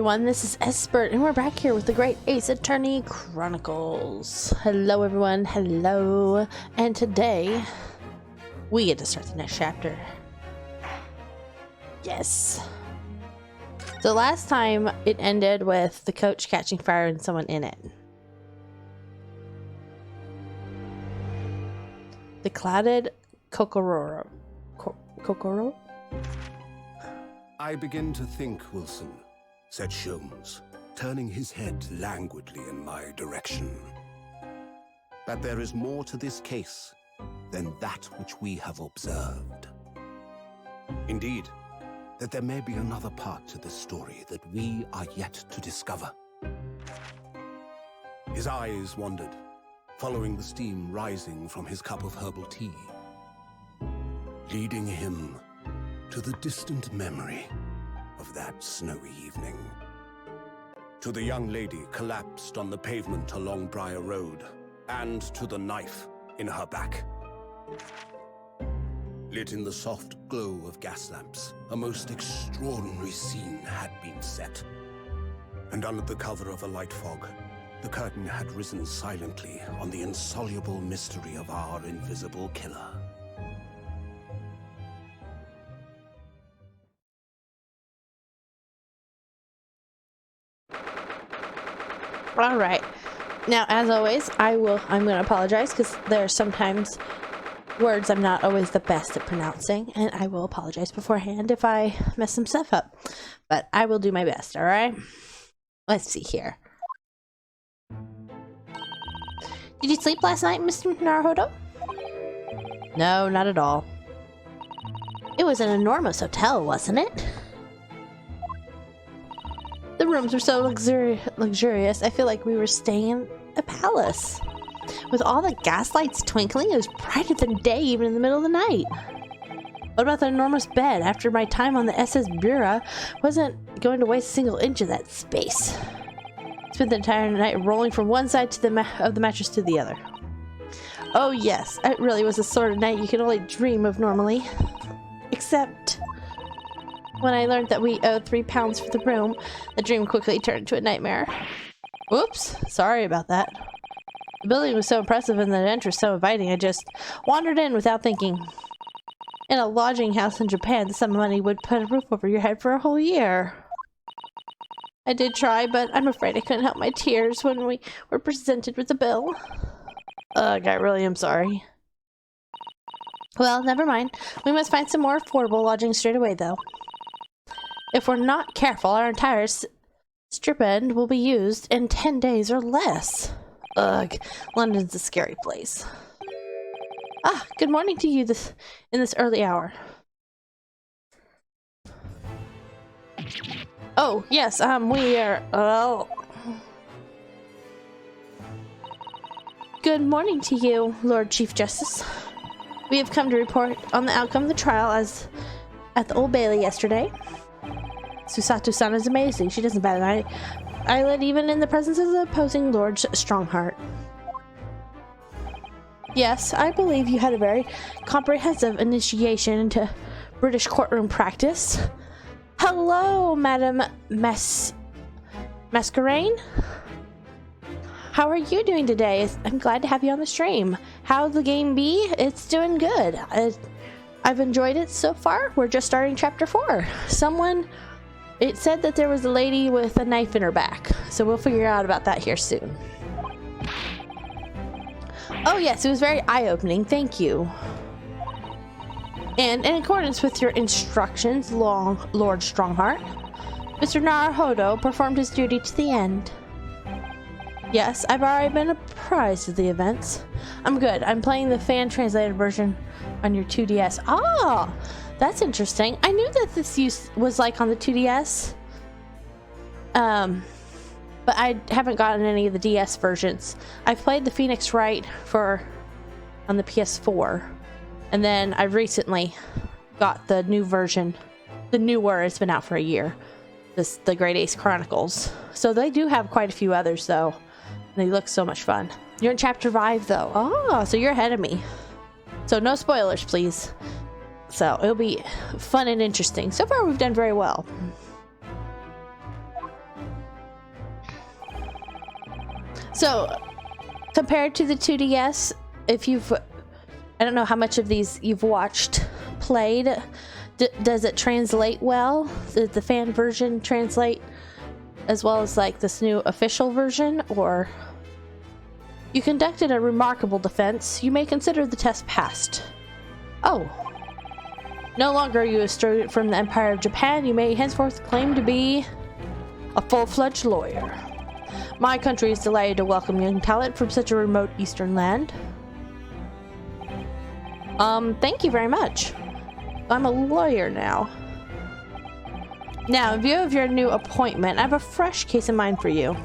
everyone, this is Espert, and we're back here with the Great Ace Attorney Chronicles. Hello everyone, hello. And today, we get to start the next chapter. Yes. So last time, it ended with the coach catching fire and someone in it. The clouded Kokoro. Kokoro? I begin to think, Wilson, said Sholmes, turning his head languidly in my direction, that there is more to this case than that which we have observed. Indeed, that there may be another part to this story that we are yet to discover. His eyes wandered, following the steam rising from his cup of herbal tea, leading him to the distant memory of that snowy evening. To the young lady collapsed on the pavement along Briar Road, and to the knife in her back. Lit in the soft glow of gas lamps, a most extraordinary scene had been set. And under the cover of a light fog, the curtain had risen silently on the insoluble mystery of our invisible killer. All right. Now, as always, I'm going to apologize because there are sometimes words I'm not always the best at pronouncing, and I will apologize beforehand if I mess some stuff up. But I will do my best, all right? Let's see here. Did you sleep last night, Mr. Naruhodo? No, not at all. It was an enormous hotel, wasn't it? The rooms were so luxurious, I feel like we were staying in a palace. With all the gas lights twinkling, it was brighter than day even in the middle of the night. What about the enormous bed? After my time on the SS Briar, wasn't going to waste a single inch of that space. Spent the entire night rolling from one side to of the mattress to the other. Oh yes, it really was the sort of night you can only dream of normally. Except when I learned that we owed £3 for the room, the dream quickly turned into a nightmare. Whoops, sorry about that. The building was so impressive and the entrance so inviting, I just wandered in without thinking. In a lodging house in Japan, the sum of money would put a roof over your head for a whole year. I did try, but I'm afraid I couldn't help my tears when we were presented with the bill. Ugh, I really am sorry. Well, never mind. We must find some more affordable lodging straight away, though. If we're not careful, our entire strip end will be used in 10 days or less. Ugh, London's a scary place. Ah, good morning to you in this early hour. Oh, yes, we are, oh. Good morning to you, Lord Chief Justice. We have come to report on the outcome of the trial at the Old Bailey yesterday. Susato-san is amazing. She doesn't bat an eyelid even in the presence of the opposing Lord Strongheart. Yes, I believe you had a very comprehensive initiation into British courtroom practice. Hello, Madam Masquerain. How are you doing today? I'm glad to have you on the stream. How'd the game be? It's doing good. I've enjoyed it so far. We're just starting chapter 4. It said that there was a lady with a knife in her back, so we'll figure out about that here soon. Oh yes, it was very eye-opening, thank you. And in accordance with your instructions, Lord Strongheart, Mr. Naruhodo performed his duty to the end. Yes, I've already been apprised of the events. I'm good. I'm playing the fan-translated version on your 2DS. Ah! That's interesting. I knew that this was like on the 2DS. But I haven't gotten any of the DS versions. I've played the Phoenix Wright on the PS4. And then I recently got the new version. The newer, it's been out for a year. The Great Ace Chronicles. So they do have quite a few others though. They look so much fun. You're in chapter 5 though. Oh, so you're ahead of me. So no spoilers, please. So it'll be fun and interesting. So far we've done very well. So, compared to the 2DS, if you've, I don't know how much of these you've watched played, does it translate well? Did the fan version translate as well as like this new official version? Or you conducted a remarkable defense. You may consider the test passed. Oh. No longer are you a student from the Empire of Japan. You may henceforth claim to be a full-fledged lawyer. My country is delighted to welcome young talent from such a remote eastern land. Thank you very much. I'm a lawyer now. Now, in view of your new appointment, I have a fresh case in mind for you.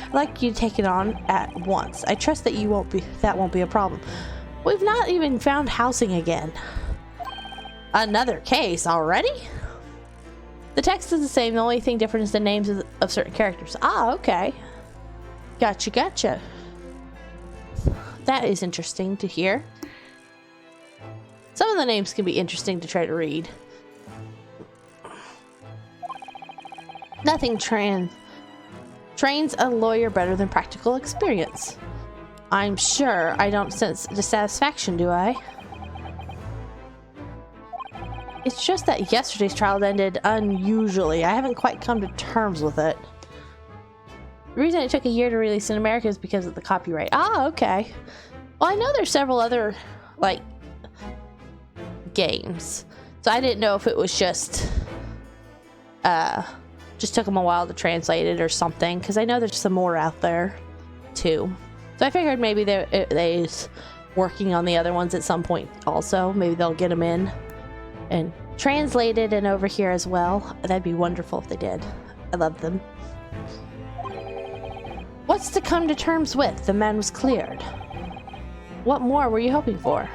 I'd like you to take it on at once. I trust that that won't be a problem. We've not even found housing again. Another case already? The text is the same. The only thing different is the names of certain characters. Ah, okay. Gotcha. That is interesting to hear. Some of the names can be interesting to try to read. Nothing trains a lawyer better than practical experience. I'm sure I don't sense dissatisfaction, do I? It's just that yesterday's trial ended unusually. I haven't quite come to terms with it. The reason it took a year to release in America is because of the copyright. Ah, okay. Well, I know there's several other, like, games. So I didn't know if it was just took them a while to translate it or something. Because I know there's some more out there, too. So I figured maybe they're working on the other ones at some point also. Maybe they'll get them in and translated and over here as well. That'd be wonderful if they did. I love them. What's to come to terms with? The man was cleared. What more were you hoping for?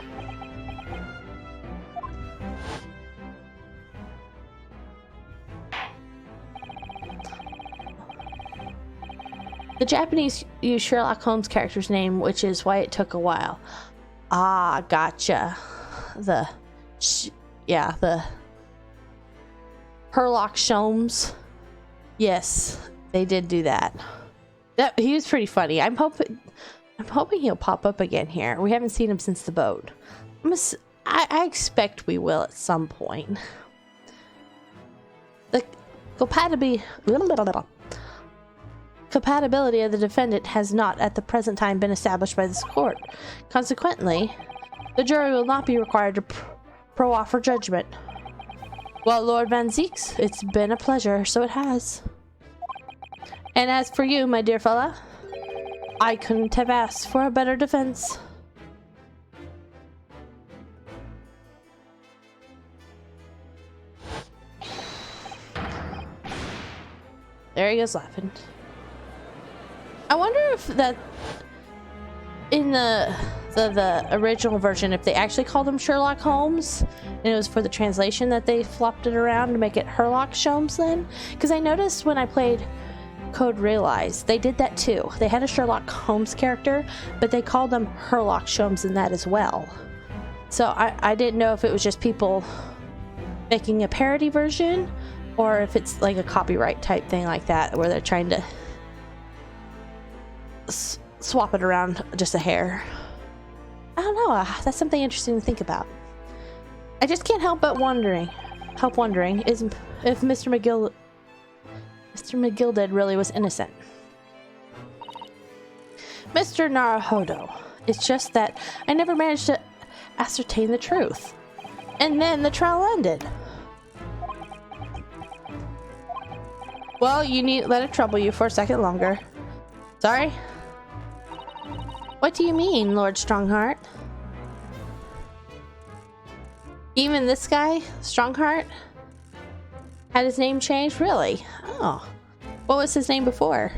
The Japanese use Sherlock Holmes' character's name, which is why it took a while. Ah, gotcha. The Sherlock Holmes. Yes, they did do that. He was pretty funny. I'm hoping he'll pop up again here. We haven't seen him since the boat. I expect we will at some point. The compatibility of the defendant has not at the present time been established by this court. Consequently, the jury will not be required to pro-offer judgment. Well, Lord Van Zeeks, it's been a pleasure, so it has. And as for you, my dear fella, I couldn't have asked for a better defense. There he goes laughing. I wonder if that in the original version, if they actually called him Sherlock Holmes, and it was for the translation that they flopped it around to make it Herlock Sholmes then? Because I noticed when I played Code Realize, they did that too. They had a Sherlock Holmes character, but they called them Herlock Sholmes in that as well. So I didn't know if it was just people making a parody version, or if it's like a copyright type thing like that, where they're trying to swap it around just a hair. I don't know. That's something interesting to think about. I just can't help wondering is if Mr. McGilded really was innocent. Mr. Naruhodo, it's just that I never managed to ascertain the truth. And then the trial ended. Well, you need let it trouble you for a second longer. Sorry? What do you mean, Lord Strongheart? Even this guy, Strongheart, had his name changed? Really? Oh. What was his name before?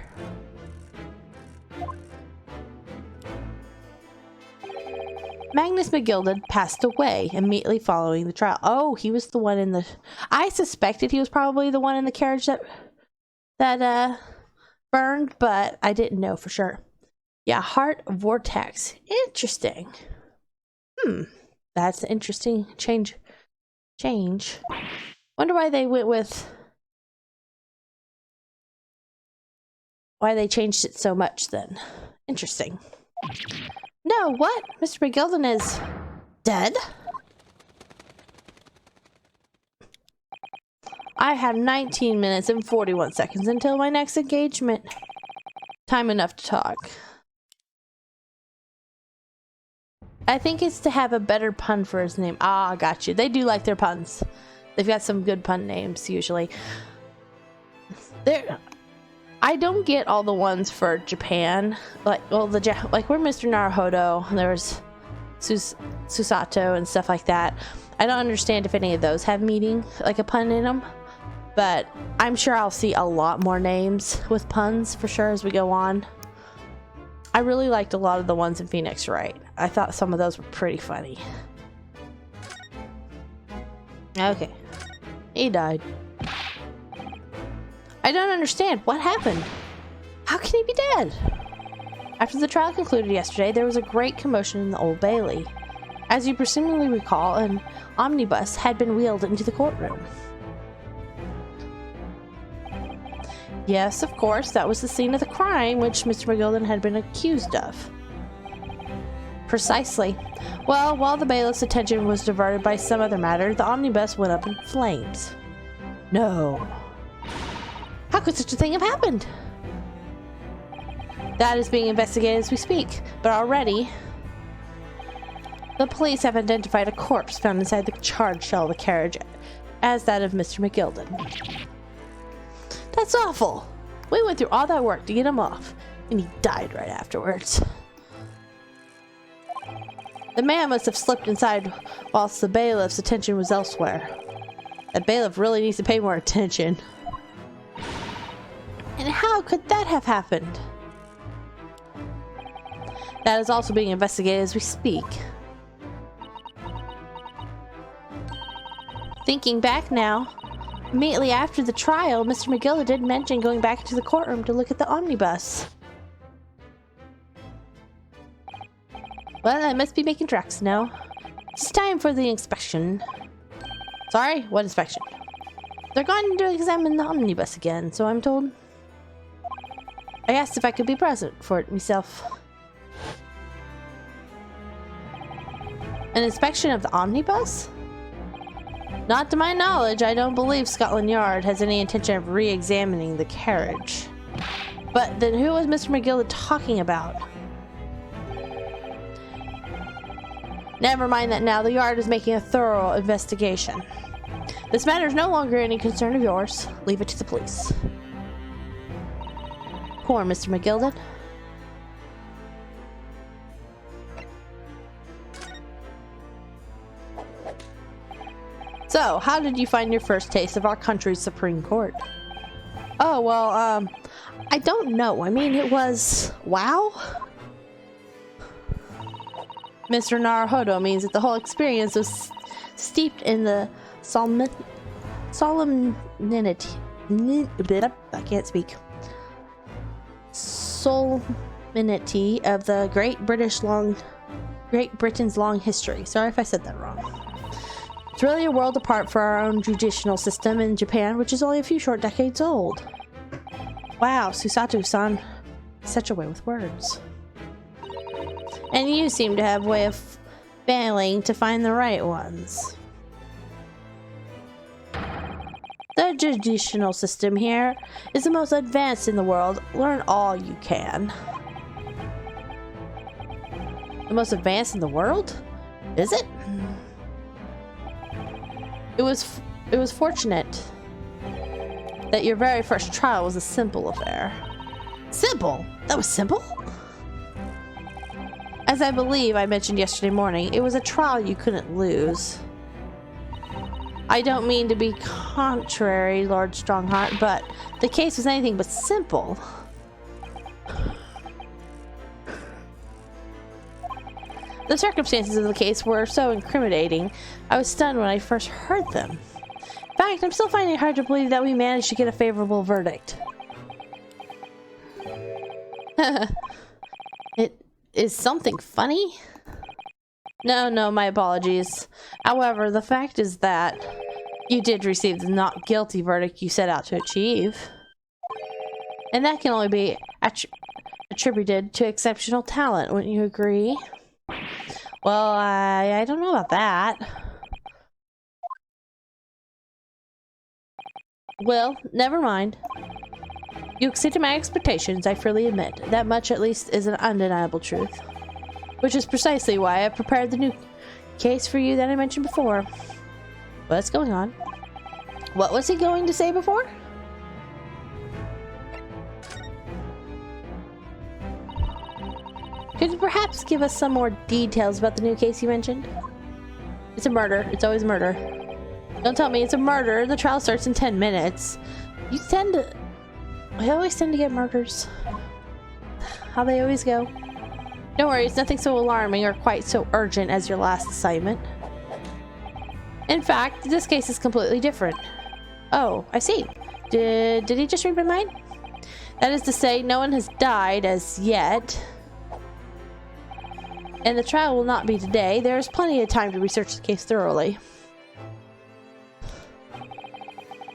Magnus McGilded passed away immediately following the trial. Oh, he was the one in the... I suspected he was probably the one in the carriage that burned, but I didn't know for sure. Yeah, Heart Vortex. Interesting. That's an interesting change. Wonder why they went with... Why they changed it so much then. Interesting. No, what? Mr. McGilden is dead? I have 19 minutes and 41 seconds until my next engagement. Time enough to talk. I think it's to have a better pun for his name. Ah, got you. They do like their puns. They've got some good pun names, usually. I don't get all the ones for Japan. Like, well, like we're Mr. Naruhodo. There was Susato and stuff like that. I don't understand if any of those have meaning, like a pun in them. But I'm sure I'll see a lot more names with puns for sure as we go on. I really liked a lot of the ones in Phoenix Wright. I thought some of those were pretty funny. Okay. He died. I don't understand. What happened? How can he be dead? After the trial concluded yesterday, there was a great commotion in the Old Bailey. As you presumably recall, an omnibus had been wheeled into the courtroom. Yes, of course, that was the scene of the crime which Mr. McGilden had been accused of. Precisely. Well, while the bailiff's attention was diverted by some other matter, the omnibus went up in flames. No. How could such a thing have happened? That is being investigated as we speak, but already the police have identified a corpse found inside the charred shell of the carriage as that of Mr. McGilden. That's awful! We went through all that work to get him off, and he died right afterwards. The man must have slipped inside whilst the bailiff's attention was elsewhere. That bailiff really needs to pay more attention. And how could that have happened? That is also being investigated as we speak. Thinking back now, immediately after the trial, Mr. McGilden did mention going back into the courtroom to look at the omnibus. Well, I must be making tracks now. It's time for the inspection. Sorry, what inspection? They're going to examine the omnibus again, so I'm told. I asked if I could be present for it myself. An inspection of the omnibus? Not to my knowledge, I don't believe Scotland Yard has any intention of re-examining the carriage. But then who was Mr. McGilden talking about? Never mind that now, the Yard is making a thorough investigation. This matter is no longer any concern of yours. Leave it to the police. Poor Mr. McGilden. So, how did you find your first taste of our country's Supreme Court? Oh, well, I don't know. I mean, it was... wow? Mr. Naruhodo means that the whole experience was steeped in the solemnity... I can't speak. Solemnity of the Great Britain's long history. Sorry if I said that wrong. It's really a world apart for our own judicial system in Japan, which is only a few short decades old. Wow, Susato-san, such a way with words. And you seem to have a way of failing to find the right ones. The judicial system here is the most advanced in the world. Learn all you can. The most advanced in the world? Is it? It was fortunate that your very first trial was a simple affair. Simple? That was simple? As I believe I mentioned yesterday morning, it was a trial you couldn't lose. I don't mean to be contrary, Lord Strongheart, but the case was anything but simple. The circumstances of the case were so incriminating, I was stunned when I first heard them. In fact, I'm still finding it hard to believe that we managed to get a favorable verdict. It is something funny? No, my apologies. However, the fact is that you did receive the not guilty verdict you set out to achieve. And that can only be attributed to exceptional talent, wouldn't you agree? Well, I don't know about that. Well, never mind. You exceeded my expectations, I freely admit. That much, at least, is an undeniable truth. Which is precisely why I prepared the new case for you that I mentioned before. What's going on? What was he going to say before? Could you perhaps give us some more details about the new case you mentioned? It's a murder. It's always murder. Don't tell me it's a murder. The trial starts in 10 minutes. I always tend to get murders. How they always go. Don't worry, it's nothing so alarming or quite so urgent as your last assignment. In fact, this case is completely different. Oh, I see. Did he just read my mind? That is to say, no one has died as yet. And the trial will not be today. There is plenty of time to research the case thoroughly.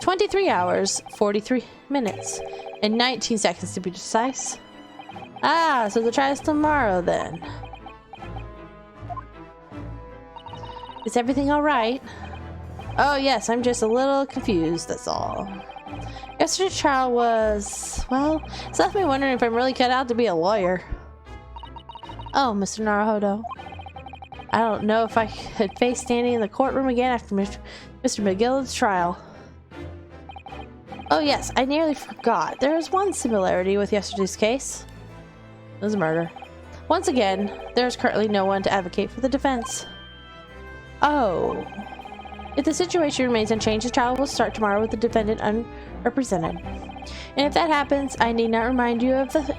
23 hours, 43 minutes, and 19 seconds to be precise. Ah, so the trial's tomorrow then. Is everything alright? Oh yes, I'm just a little confused, that's all. Yesterday's trial was... well, it's left me wondering if I'm really cut out to be a lawyer. Oh, Mr. Naruhodo. I don't know if I could face standing in the courtroom again after Mr. McGillen's trial. Oh yes, I nearly forgot. There is one similarity with yesterday's case. It was a murder. Once again, there is currently no one to advocate for the defense. Oh. If the situation remains unchanged, the trial will start tomorrow with the defendant unrepresented. And if that happens, I need not remind you of the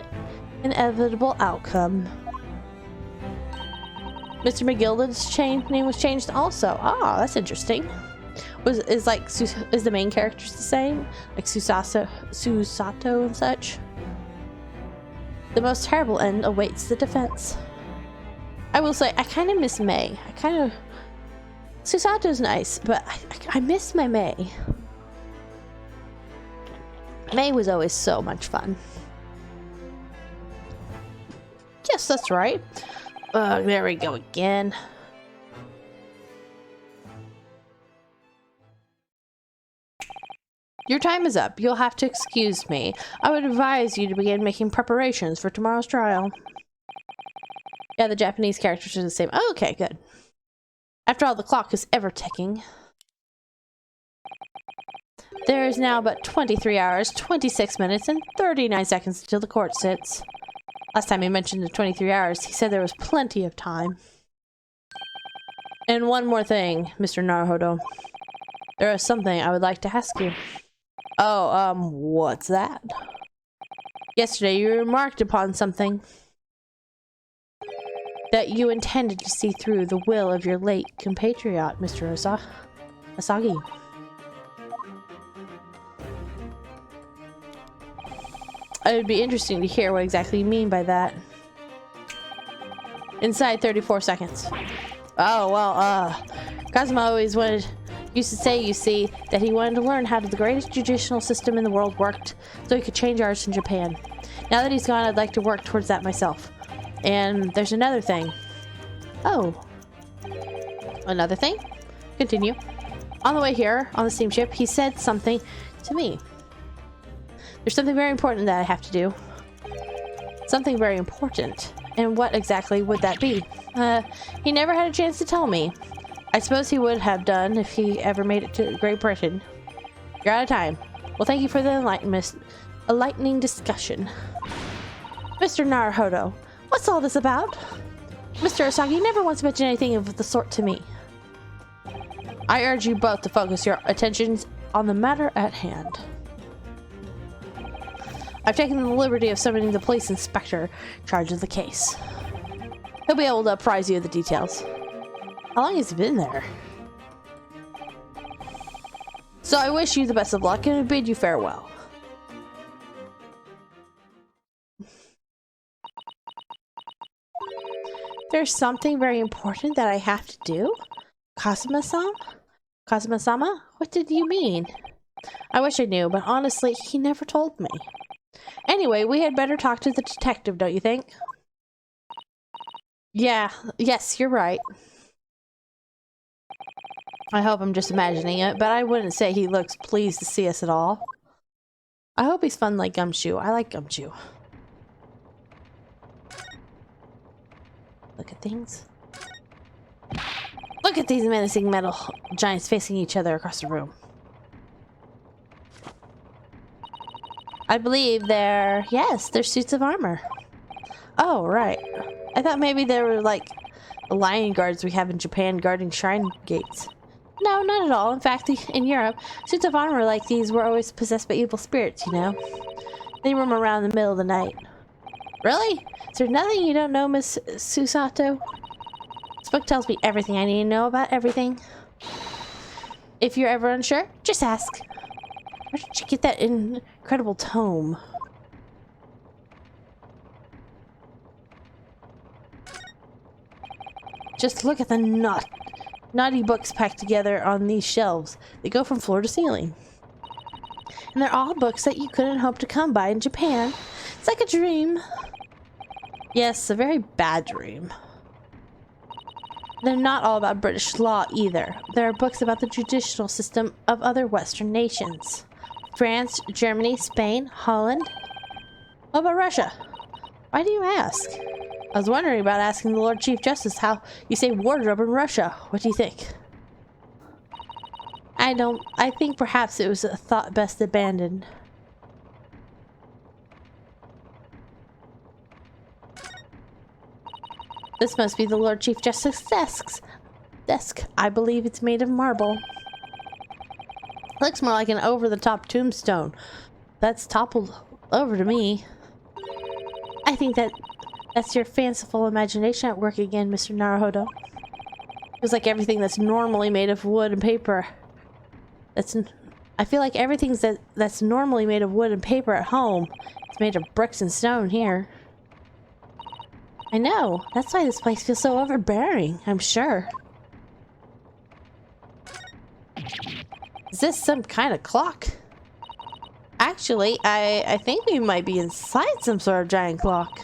inevitable outcome. Mr. McGilden's name was changed also. Ah, that's interesting. Is the main characters the same? Like Susato and such? The most terrible end awaits the defense. I will say, I kind of miss May. Susato's nice, but I miss my May. May was always so much fun. Yes, that's right. There we go again. Your time is up. You'll have to excuse me. I would advise you to begin making preparations for tomorrow's trial. Yeah, the Japanese characters are the same. Oh, okay, good. After all, the clock is ever ticking. There is now but 23 hours, 26 minutes, and 39 seconds until the court sits. Last time he mentioned the 23 hours, he said there was plenty of time. And one more thing, Mr. Naruhodo. There is something I would like to ask you. Oh, what's that? Yesterday you remarked upon something. That you intended to see through the will of your late compatriot, Mr. Asagi. It would be interesting to hear what exactly you mean by that. Inside 34 seconds. Oh, well, Kazuma always used to say, you see, that he wanted to learn how the greatest judicial system in the world worked so he could change ours in Japan. Now that he's gone, I'd like to work towards that myself. And there's another thing. Oh. Another thing? Continue. On the way here, on the steamship, he said something to me. There's something very important that I have to do. Something very important. And what exactly would that be? He never had a chance to tell me. I suppose he would have done if he ever made it to Great Britain. You're out of time. Well, thank you for the enlightening discussion. Mr. Naruhodo, what's all this about? Mr. Asagi never once mentioned anything of the sort to me. I urge you both to focus your attentions on the matter at hand. I've taken the liberty of summoning the police inspector in charge of the case. He'll be able to apprise you of the details. How long has he been there? So I wish you the best of luck and bid you farewell. There's something very important that I have to do? Kazuma-san? Kazuma-sama? What did you mean? I wish I knew, but honestly, he never told me. Anyway, we had better talk to the detective, don't you think? Yeah, yes, you're right. I hope I'm just imagining it, but I wouldn't say he looks pleased to see us at all. I hope he's fun like Gumshoe. I like Gumshoe. Look at things. Look at these menacing metal giants facing each other across the room. I believe they're suits of armor. Oh, right. I thought maybe they were like the lion guards we have in Japan guarding shrine gates. No, not at all. In fact, in Europe, suits of armor like these were always possessed by evil spirits, you know? They roam around in the middle of the night. Really? Is there nothing you don't know, Miss Susato? This book tells me everything I need to know about everything. If you're ever unsure, just ask. Where did you get that incredible tome? Just look at the naughty books packed together on these shelves. They go from floor to ceiling. And they're all books that you couldn't hope to come by in Japan. It's like a dream. Yes, a very bad dream. They're not all about British law either. There are books about the judicial system of other Western nations. France, Germany, Spain, Holland. What about Russia? Why do you ask? I was wondering about asking the Lord Chief Justice how you say wardrobe in Russia. What do you think? I think perhaps it was a thought best abandoned. This must be the Lord Chief Justice's desk. I believe it's made of marble. Looks more like an over-the-top tombstone. That's toppled over to me. I think that's your fanciful imagination at work again, Mr. Naruhodo. Feels like everything that's normally made of wood and paper. I feel like everything that's normally made of wood and paper at home is made of bricks and stone here. I know. That's why this place feels so overbearing, I'm sure. Is this some kind of clock? Actually, I think we might be inside some sort of giant clock.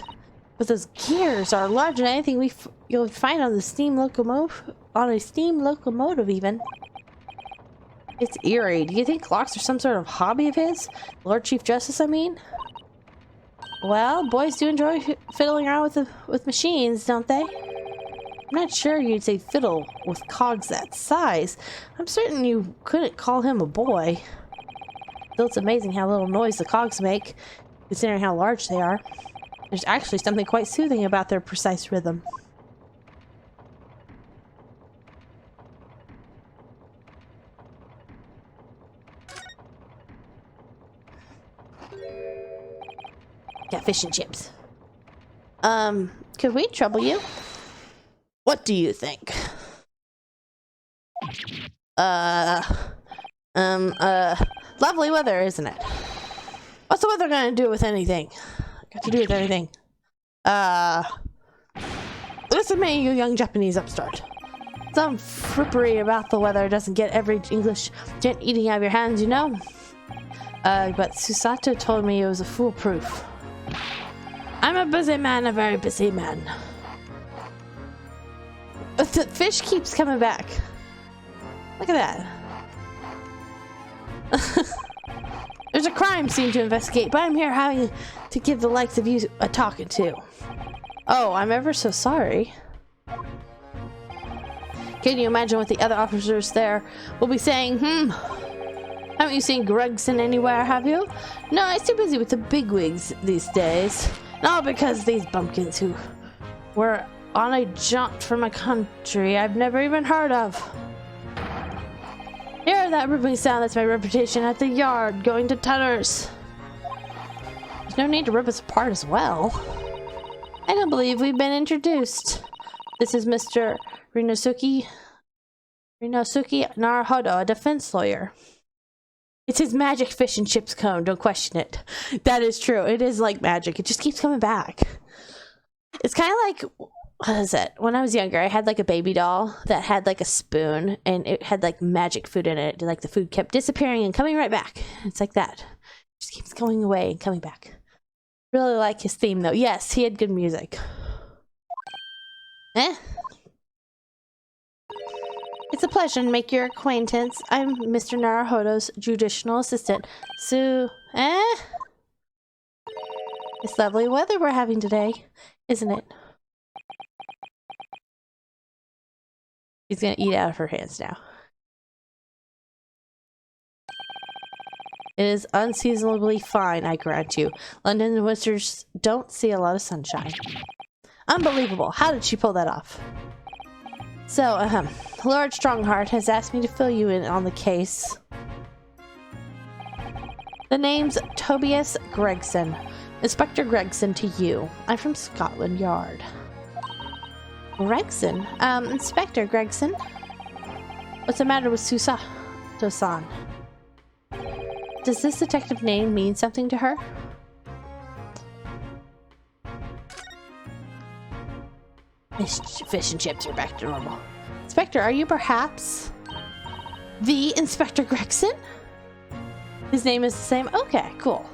But those gears are larger than anything you'll find on the steam locomotive even. It's eerie. Do you think clocks are some sort of hobby of his? Lord Chief Justice, I mean? Well, boys do enjoy fiddling around with machines, don't they? I'm not sure you'd say fiddle with cogs that size. I'm certain you couldn't call him a boy. Still, it's amazing how little noise the cogs make, considering how large they are. There's actually something quite soothing about their precise rhythm. Got fish and chips. Could we trouble you? What do you think? Lovely weather, isn't it? What's the weather gonna do with anything? Got to do with anything. Listen to me, you young Japanese upstart. Some frippery about the weather doesn't get every English gent eating out of your hands, you know? But Susato told me it was a foolproof. I'm a busy man, a very busy man. The fish keeps coming back. Look at that. There's a crime scene to investigate, but I'm here having to give the likes of you a talking to. Oh, I'm ever so sorry. Can you imagine what the other officers there will be saying? Haven't you seen Gregson anywhere, have you? No, he's too busy with the bigwigs these days. Not because these bumpkins who were on a jaunt from a country I've never even heard of. Hear that ripping sound? That's my reputation at the yard, going to Tutter's. There's no need to rip us apart as well. I don't believe we've been introduced. This is Mr. Rinosuke Naruhodo, a defense lawyer. It's his magic fish and chips cone, don't question it. That is true. It is like magic. It just keeps coming back. It's kind of like, what is it? When I was younger, I had like a baby doll that had like a spoon and it had like magic food in it. Like the food kept disappearing and coming right back. It's like that. It just keeps going away and coming back. Really like his theme, though. Yes, he had good music. It's a pleasure to make your acquaintance. I'm Mr. Naruhodo's judicial assistant. It's lovely weather we're having today, isn't it? He's gonna eat out of her hands now. It is unseasonably fine, I grant you. London winters don't see a lot of sunshine. Unbelievable. How did she pull that off? So, Lord Strongheart has asked me to fill you in on the case. The name's Tobias Gregson. Inspector Gregson to you. I'm from Scotland Yard. Gregson? Inspector Gregson? What's the matter with Susato-san? Does this detective name mean something to her? Fish and chips are back to normal. Inspector, are you perhaps the Inspector Gregson? His name is the same? Okay, cool.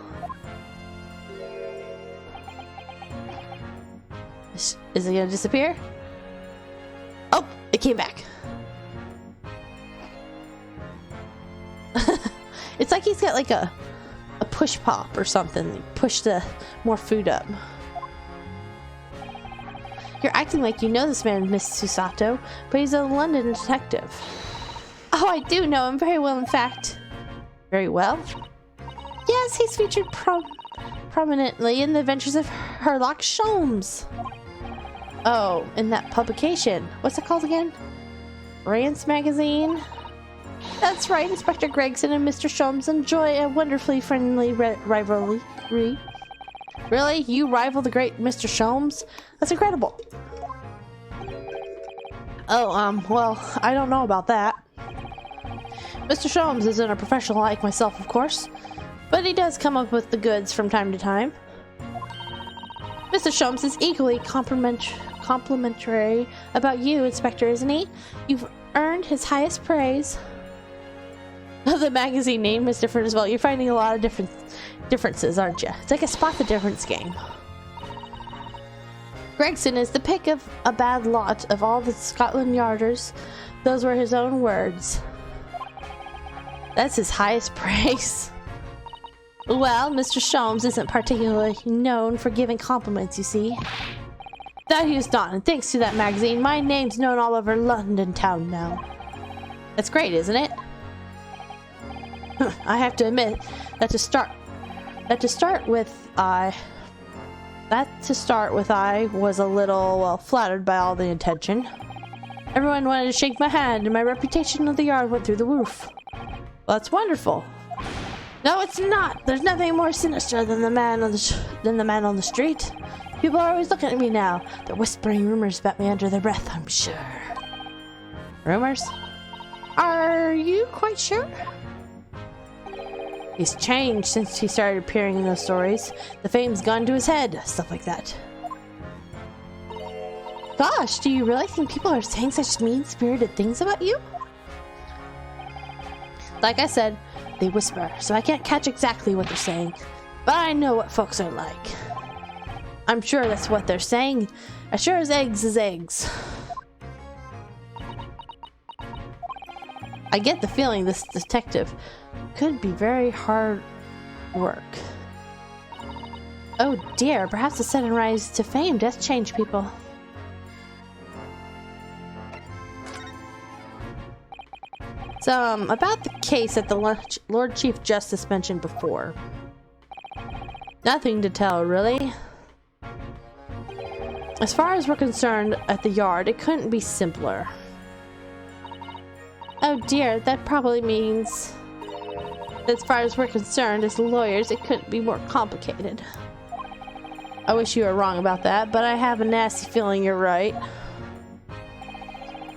Is it gonna disappear? Oh, it came back. It's like he's got like a push pop or something. Push the more food up. You're acting like you know this man, Miss Susato, but he's a London detective. Oh, I do know him very well, in fact. Very well? Yes, he's featured prominently in the adventures of Sherlock Holmes. Oh, in that publication. What's it called again? Rance Magazine? That's right, Inspector Gregson and Mr. Sholmes enjoy a wonderfully friendly rivalry. Really? You rival the great Mr. Sholmes? That's incredible. Oh, well, I don't know about that. Mr. Sholmes isn't a professional like myself, of course, but he does come up with the goods from time to time. Mr. Sholmes is equally complimentary about you, Inspector, isn't he? You've earned his highest praise. The magazine name is different as well. You're finding a lot of differences, aren't you? It's like a spot the difference game. Gregson is the pick of a bad lot of all the Scotland Yarders. Those were his own words. That's his highest praise. Well, Mr. Sholmes isn't particularly known for giving compliments, you see. That he is not, and thanks to that magazine, my name's known all over London town now. That's great, isn't it? I have to admit that to start with I was a little, well, flattered by all the attention. Everyone wanted to shake my hand, and my reputation of the yard went through the roof. Well, that's wonderful. No, it's not. There's nothing more sinister than the man on the street. People are always looking at me now. They're whispering rumors about me under their breath, I'm sure. Rumors? Are you quite sure? He's changed since he started appearing in those stories. The fame's gone to his head. Stuff like that. Gosh, do you really think people are saying such mean-spirited things about you? Like I said, they whisper, so I can't catch exactly what they're saying. But I know what folks are like. I'm sure that's what they're saying. As sure as eggs is eggs. I get the feeling this detective could be very hard work. Oh dear, perhaps the sudden rise to fame does change people. So, about the case that the Lord Chief Justice mentioned before. Nothing to tell, really. As far as we're concerned at the yard, it couldn't be simpler. Oh dear, that probably means, as far as we're concerned as lawyers, it couldn't be more complicated. I wish you were wrong about that, but I have a nasty feeling you're right.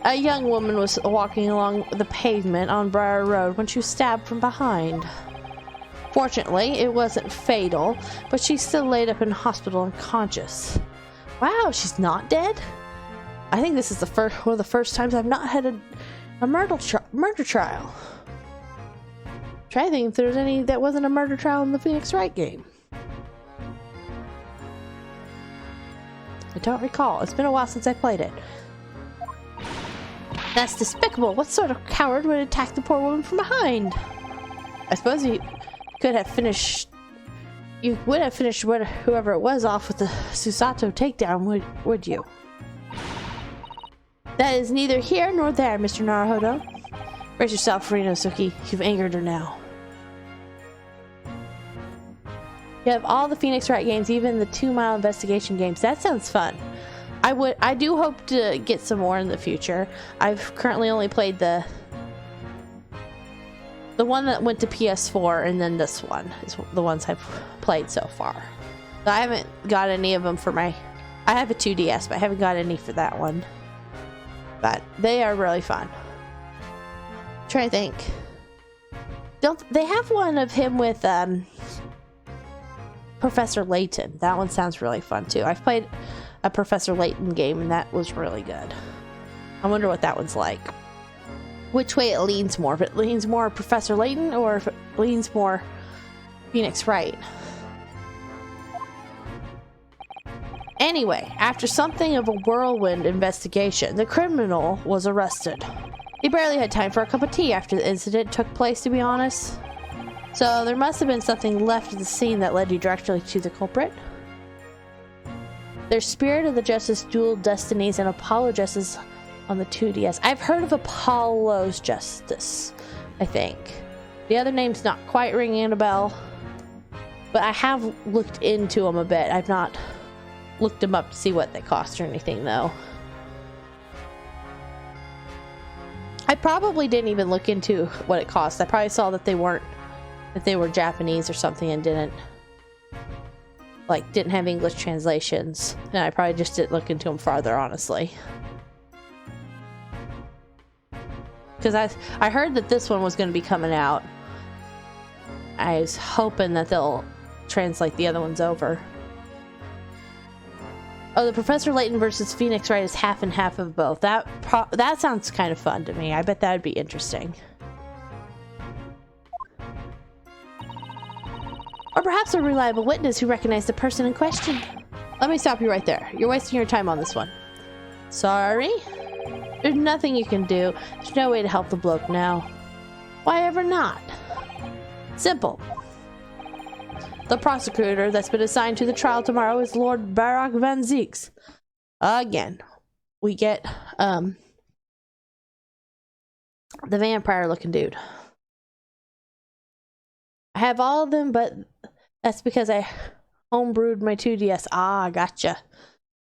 A young woman was walking along the pavement on Briar Road when she was stabbed from behind. Fortunately, it wasn't fatal, but she's still laid up in hospital unconscious. Wow, she's not dead? I think this is one of the first times I've not had a murder trial. Try to think if there's any that wasn't a murder trial in the Phoenix Wright game. I don't recall. It's been a while since I played it. That's despicable. What sort of coward would attack the poor woman from behind? I suppose you could have finished... You would have finished whoever it was off with the Susato takedown, would you? That is neither here nor there, Mr. Naruhodo. Brace yourself, Rinosuke. You've angered her now. You have all the Phoenix Wright games, even the 2 Mile Investigation games. That sounds fun. I do hope to get some more in the future. I've currently only played the one that went to PS4, and then this one is the ones I've played so far. I haven't got any of them for my... I have a 2DS, but I haven't got any for that one. But they are really fun. I'm trying to think. Don't they have one of him with Professor Layton? That one sounds really fun too. I've played a Professor Layton game, and that was really good. I wonder what that one's like. Which way it leans more. If it leans more Professor Layton, or if it leans more Phoenix Wright. Anyway, after something of a whirlwind investigation, the criminal was arrested. He barely had time for a cup of tea after the incident took place, to be honest. So there must have been something left at the scene that led you directly to the culprit. There's Spirit of the Justice, Dual Destinies, and Apollo Justice on the 2DS. I've heard of Apollo's Justice, I think. The other name's not quite ringing a bell, but I have looked into them a bit. I've not looked them up to see what they cost or anything, though. I probably didn't even look into what it cost. I probably saw that they were Japanese or something and didn't have English translations. And I probably just didn't look into them farther, honestly. Because I heard that this one was going to be coming out. I was hoping that they'll translate the other ones over. Oh, the Professor Layton versus Phoenix Wright is half and half of both. That sounds kind of fun to me. I bet that would be interesting. Or perhaps a reliable witness who recognized the person in question. Let me stop you right there. You're wasting your time on this one. Sorry? There's nothing you can do. There's no way to help the bloke now. Why ever not? Simple. The prosecutor that's been assigned to the trial tomorrow is Lord Barak Van Zieks. Again, we get the vampire-looking dude. I have all of them, but that's because I homebrewed my 2DS. Ah, gotcha.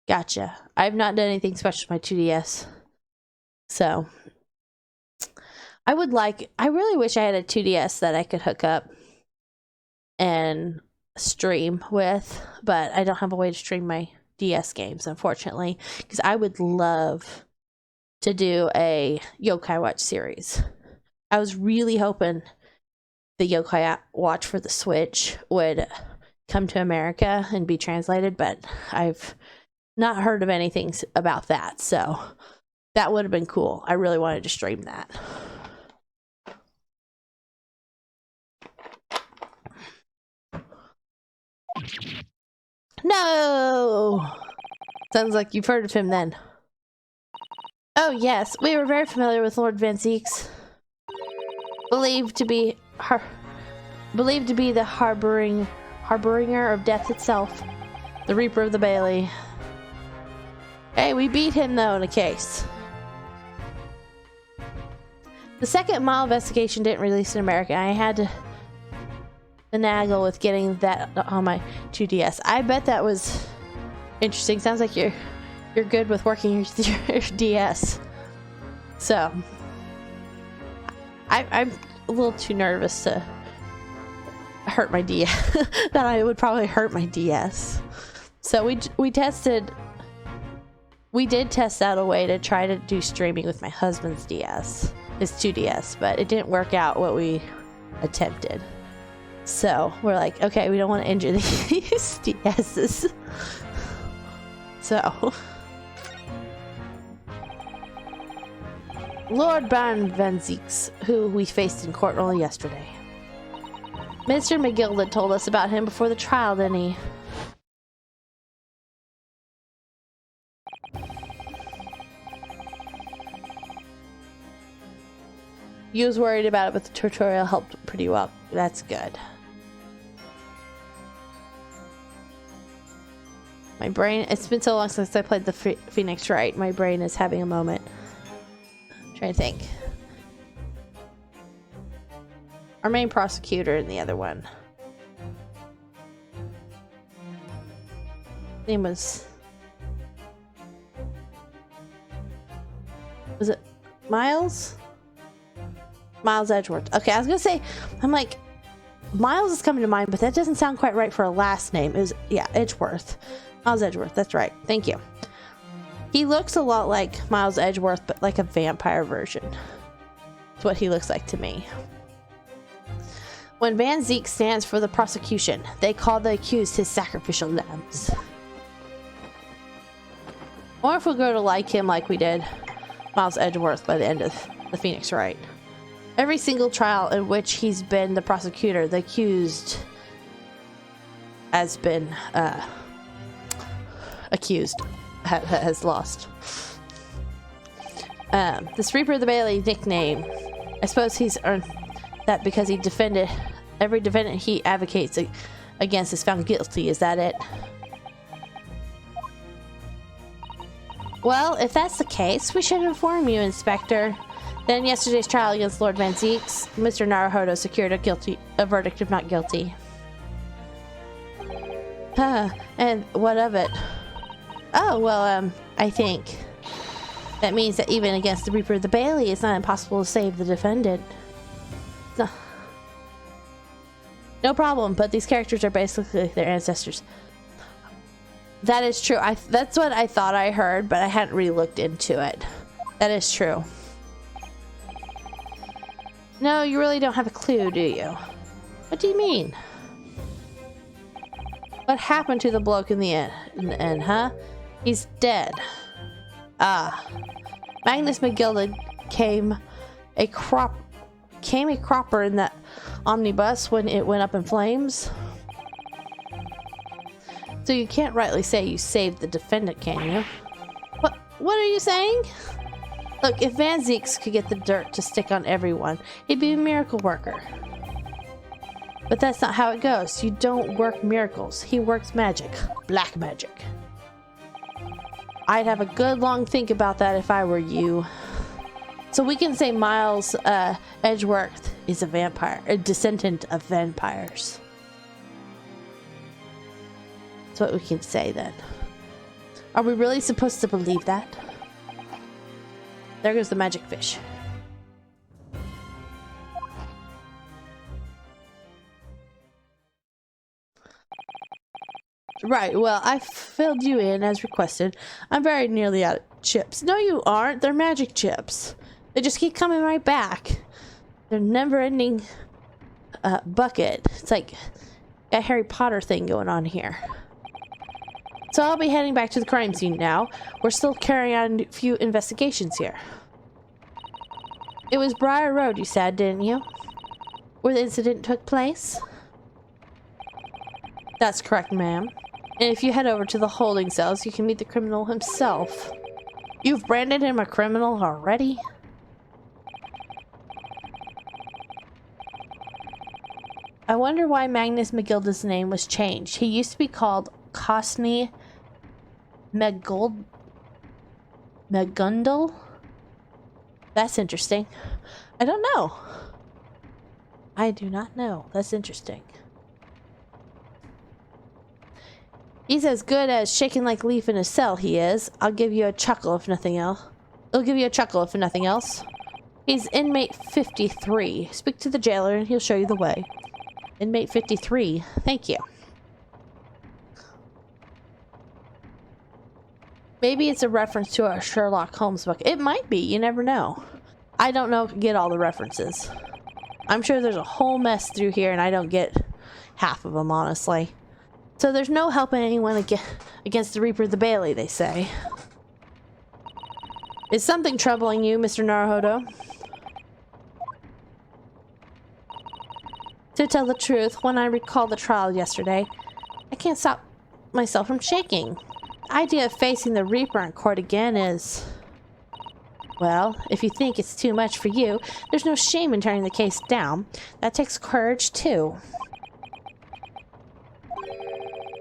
Gotcha. I've not done anything special with my 2DS. So, I really wish I had a 2DS that I could hook up and stream with, but I don't have a way to stream my DS games, unfortunately, because I would love to do a Yokai Watch series. I was really hoping the Yokai Watch for the Switch would come to America and be translated, but I've not heard of anything about that, so that would have been cool. I really wanted to stream that. No! Sounds like you've heard of him then. Oh yes, we were very familiar with Lord Van Zieks. Believed to be the harbinger of death itself. The Reaper of the Bailey. Hey, we beat him though in a case. The 2 Mile Investigation didn't release in America. I had to finagle with getting that on my 2DS. I bet that was interesting. Sounds like you're good with working your DS. So I'm a little too nervous to hurt my DS. That I would probably hurt my DS. So we did test out a way to try to do streaming with my husband's DS, his 2DS, but it didn't work out what we attempted. So we're like, okay, we don't want to injure these DS's. So Lord Baron Van Zieks, who we faced in court only yesterday. Mr. McGilda told us about him before the trial, didn't he? You was worried about it, but the tutorial helped pretty well. That's good. My brain, it's been so long since I played the Phoenix Wright. My brain is having a moment. I'm trying to think. Our main prosecutor and the other one. Name was it Miles? Miles Edgeworth. Okay, I was gonna say, I'm like, Miles is coming to mind, but that doesn't sound quite right for a last name. It was, yeah, Edgeworth. Miles Edgeworth, that's right. Thank you. He looks a lot like Miles Edgeworth, but like a vampire version. That's what he looks like to me. When Van Zeke stands for the prosecution, they call the accused his sacrificial lambs. Or if we grow to like him like we did Miles Edgeworth by the end of the Phoenix Wright. Every single trial in which he's been the prosecutor, the accused has been has lost. This Reaper of the Bailey nickname, I suppose he's earned that because he defended every defendant he advocates against is found guilty. Is that it? Well, if that's the case, we should inform you, Inspector. Then yesterday's trial against Lord Van Zeeks, Mr. Naruhodo secured a verdict of not guilty. And what of it? Oh, well, I think that means that even against the Reaper of the Bailey, it's not impossible to save the defendant. No problem, but these characters are basically their ancestors. That is true. That's what I thought I heard, but I hadn't really looked into it. That is true. No, you really don't have a clue, do you? What do you mean? What happened to the bloke in the end, huh? He's dead. Ah. Magnus McGilda came a cropper in that omnibus when it went up in flames. So you can't rightly say you saved the defendant, can you? What are you saying? Look, if Van Zeeks could get the dirt to stick on everyone, he'd be a miracle worker. But that's not how it goes. You don't work miracles. He works magic. Black magic. I'd have a good long think about that if I were you. So we can say Miles Edgeworth is a vampire, a descendant of vampires. That's what we can say then. Are we really supposed to believe that? There goes the magic fish. Right, well, I filled you in as requested. I'm very nearly out of chips. No, you aren't. They're magic chips. They just keep coming right back. They're never-ending bucket. It's like a Harry Potter thing going on here. So I'll be heading back to the crime scene now. We're still carrying on a few investigations here. It was Briar Road, you said, didn't you? Where the incident took place? That's correct, ma'am. And if you head over to the holding cells, you can meet the criminal himself. You've branded him a criminal already? I wonder why Magnus McGilda's name was changed. He used to be called Cosney Megundal? That's interesting. I don't know. I do not know. That's interesting. He's as good as shaking like a leaf in a cell, he is. I'll give you a chuckle if nothing else. I'll give you a chuckle if nothing else. He's inmate 53. Speak to the jailer and he'll show you the way. Inmate 53. Thank you. Maybe it's a reference to a Sherlock Holmes book. It might be. You never know. I don't get all the references. I'm sure there's a whole mess through here and I don't get half of them, honestly. So there's no helping anyone against the Reaper of the Bailey, they say. Is something troubling you, Mr. Naruhodo? To tell the truth, when I recall the trial yesterday, I can't stop myself from shaking. The idea of facing the Reaper in court again is... Well, if you think it's too much for you, there's no shame in turning the case down. That takes courage, too.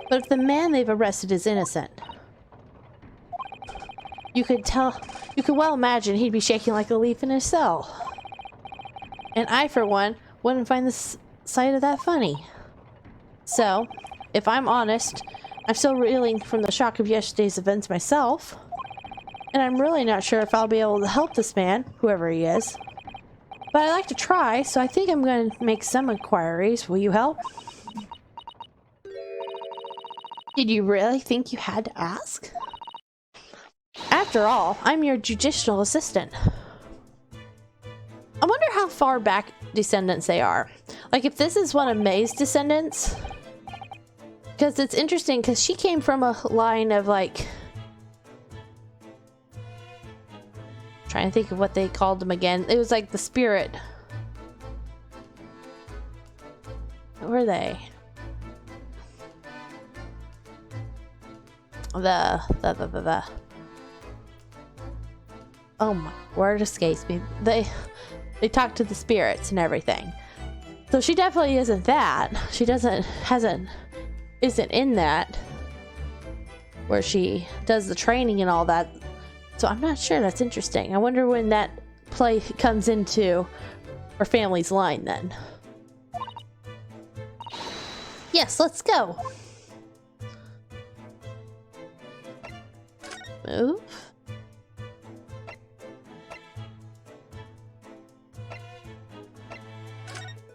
But if the man they've arrested is innocent, you could well imagine he'd be shaking like a leaf in his cell. And I, for one, wouldn't find the sight of that funny. So, if I'm honest, I'm still reeling from the shock of yesterday's events myself. And I'm really not sure if I'll be able to help this man, whoever he is. But I like to try, so I think I'm going to make some inquiries. Will you help? Did you really think you had to ask? After all, I'm your judicial assistant. I wonder how far back descendants they are. Like, if this is one of May's descendants. Because it's interesting, because she came from a line of, like... Trying to think of what they called them again. It was like the spirit. What were they? The oh my word escapes me. They talk to the spirits and everything. So she definitely isn't that. She isn't in that where she does the training and all that. So I'm not sure. That's interesting. I wonder when that play comes into her family's line then. Yes, let's go. Move.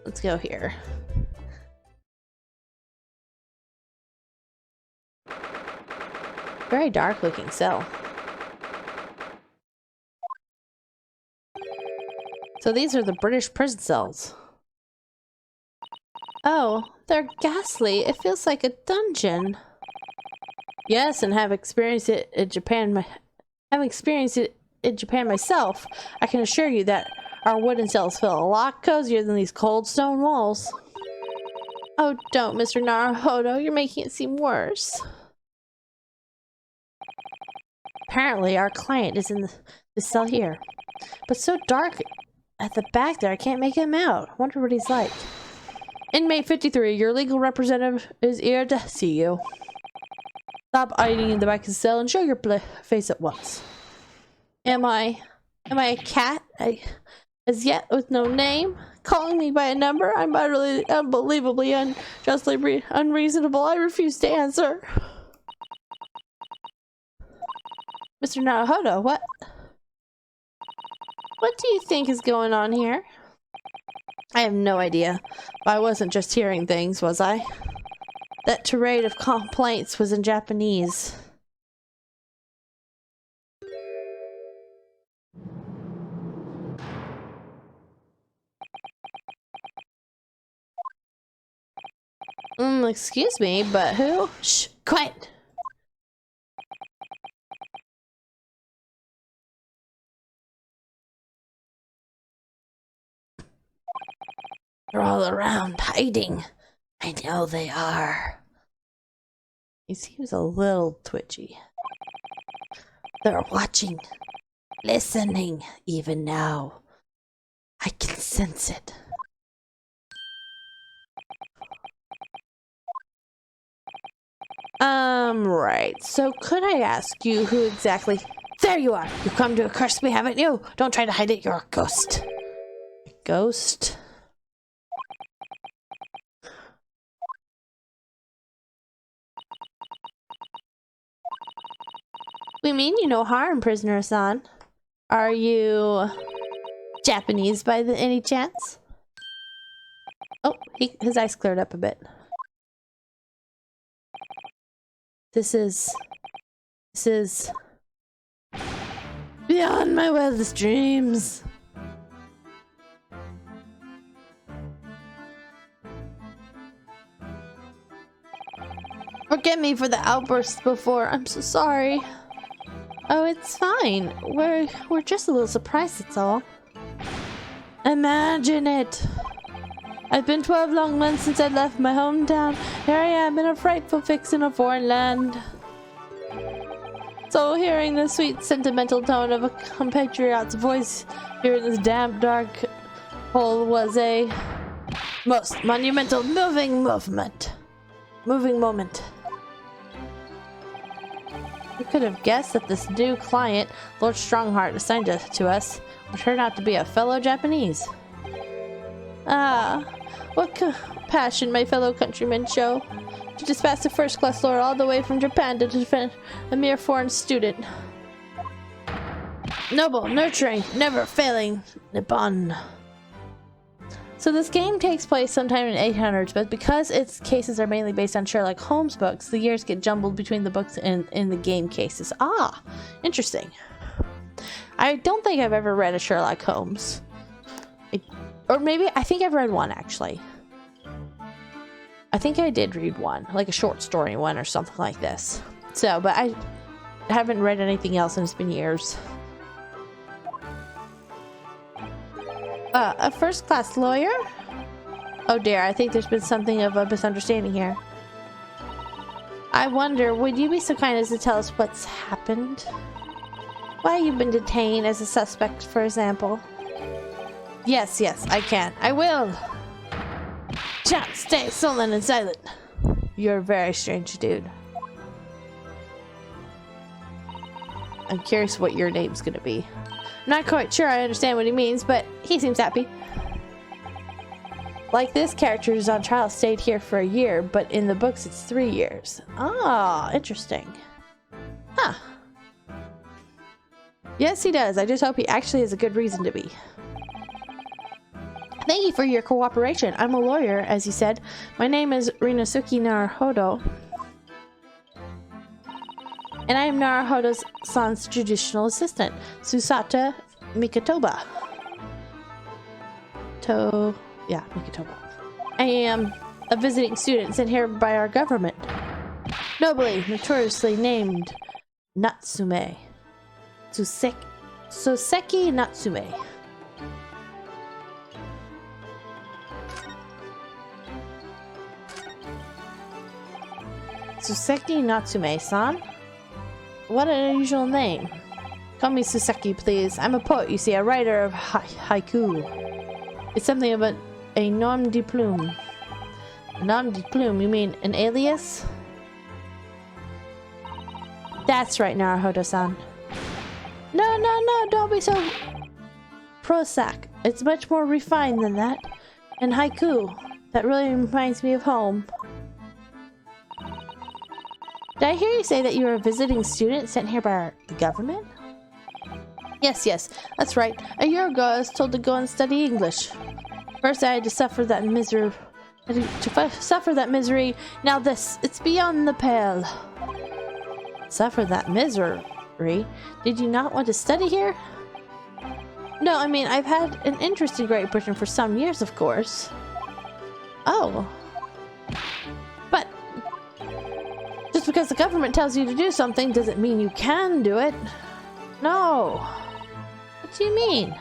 Let's go here. Very dark looking cell. So these are the British prison cells. Oh, they're ghastly. It feels like a dungeon. Yes, and have experienced it in Japan. Having experienced it in Japan myself, I can assure you that our wooden cells feel a lot cozier than these cold stone walls. Oh, don't, Mr. Naruhodo. You're making it seem worse. Apparently, our client is in the cell here. But so dark at the back there, I can't make him out. Wonder what he's like. Inmate 53, your legal representative is here to see you. Stop hiding in the back of the cell and show your face at once. Am I a cat? As yet with no name? Calling me by a number? I'm utterly, unbelievably, unjustly unreasonable. I refuse to answer. Mr. Naruhodo, what do you think is going on here? I have no idea. But I wasn't just hearing things, was I? That tirade of complaints was in Japanese. Excuse me, but who? Shh, quiet! They're all around, hiding. I know they are. He seems a little twitchy. They're watching, listening, even now. I can sense it. Right. So could I ask you who exactly... There you are! You've come to curse me, haven't you? Don't try to hide it, you're a ghost. Ghost? We mean you no harm, prisoner-san. Are you Japanese by any chance? Oh, his eyes cleared up a bit. This is beyond my wildest dreams. Forgive me for the outbursts before. I'm so sorry. Oh, it's fine. We're just a little surprised, that's all. Imagine it. I've been 12 long months since I left my hometown. Here I am in a frightful fix in a foreign land. So hearing the sweet sentimental tone of a compatriot's voice here in this damp dark hole was a most monumental moving moment. We could have guessed that this new client, Lord Strongheart, assigned to us would turn out to be a fellow Japanese. Ah, what compassion my fellow countrymen show to dispatch a first-class lord all the way from Japan to defend a mere foreign student. Noble, nurturing, never failing Nippon. So this game takes place sometime in the 800s, but because its cases are mainly based on Sherlock Holmes books, the years get jumbled between the books and in the game cases. Ah, interesting. I don't think I've ever read a Sherlock Holmes. Or maybe, I think I've read one actually. I think I did read one, like a short story one or something like this. So, but I haven't read anything else and it's been years. A first-class lawyer? Oh dear, I think there's been something of a misunderstanding here. I wonder, would you be so kind as to tell us what's happened? Why you've been detained as a suspect, for example? Yes, I can. I will! Chat, stay sullen and silent. You're a very strange dude. I'm curious what your name's gonna be. Not quite sure I understand what he means, but he seems happy. Like this character who's on trial stayed here for a year, but in the books it's 3 years. Ah, interesting. Huh. Yes, he does. I just hope he actually has a good reason to be. Thank you for your cooperation. I'm a lawyer, as you said. My name is Rinosuke Naruhodo. And I am Naruhodo's son's judicial assistant, Susata Mikitoba. Mikitoba. I am a visiting student sent here by our government. Nobly, notoriously named Natsume. Soseki Natsume. Soseki Natsume-san? What an unusual name. Call me Suseki, please. I'm a poet, you see, a writer of haiku. It's something of a nom de plume. A nom de plume, you mean an alias? That's right, Naruhodo-san. No, don't be so prosac. It's much more refined than that. And haiku, that really reminds me of home. Did I hear you say that you were a visiting student sent here by the government? Yes, that's right. A year ago, I was told to go and study English. First, I had to suffer that misery. Now this, it's beyond the pale. Suffer that misery? Did you not want to study here? No, I mean, I've had an interest in Great Britain for some years, of course. Oh. But just because the government tells you to do something doesn't mean you can do it. No. What do you mean?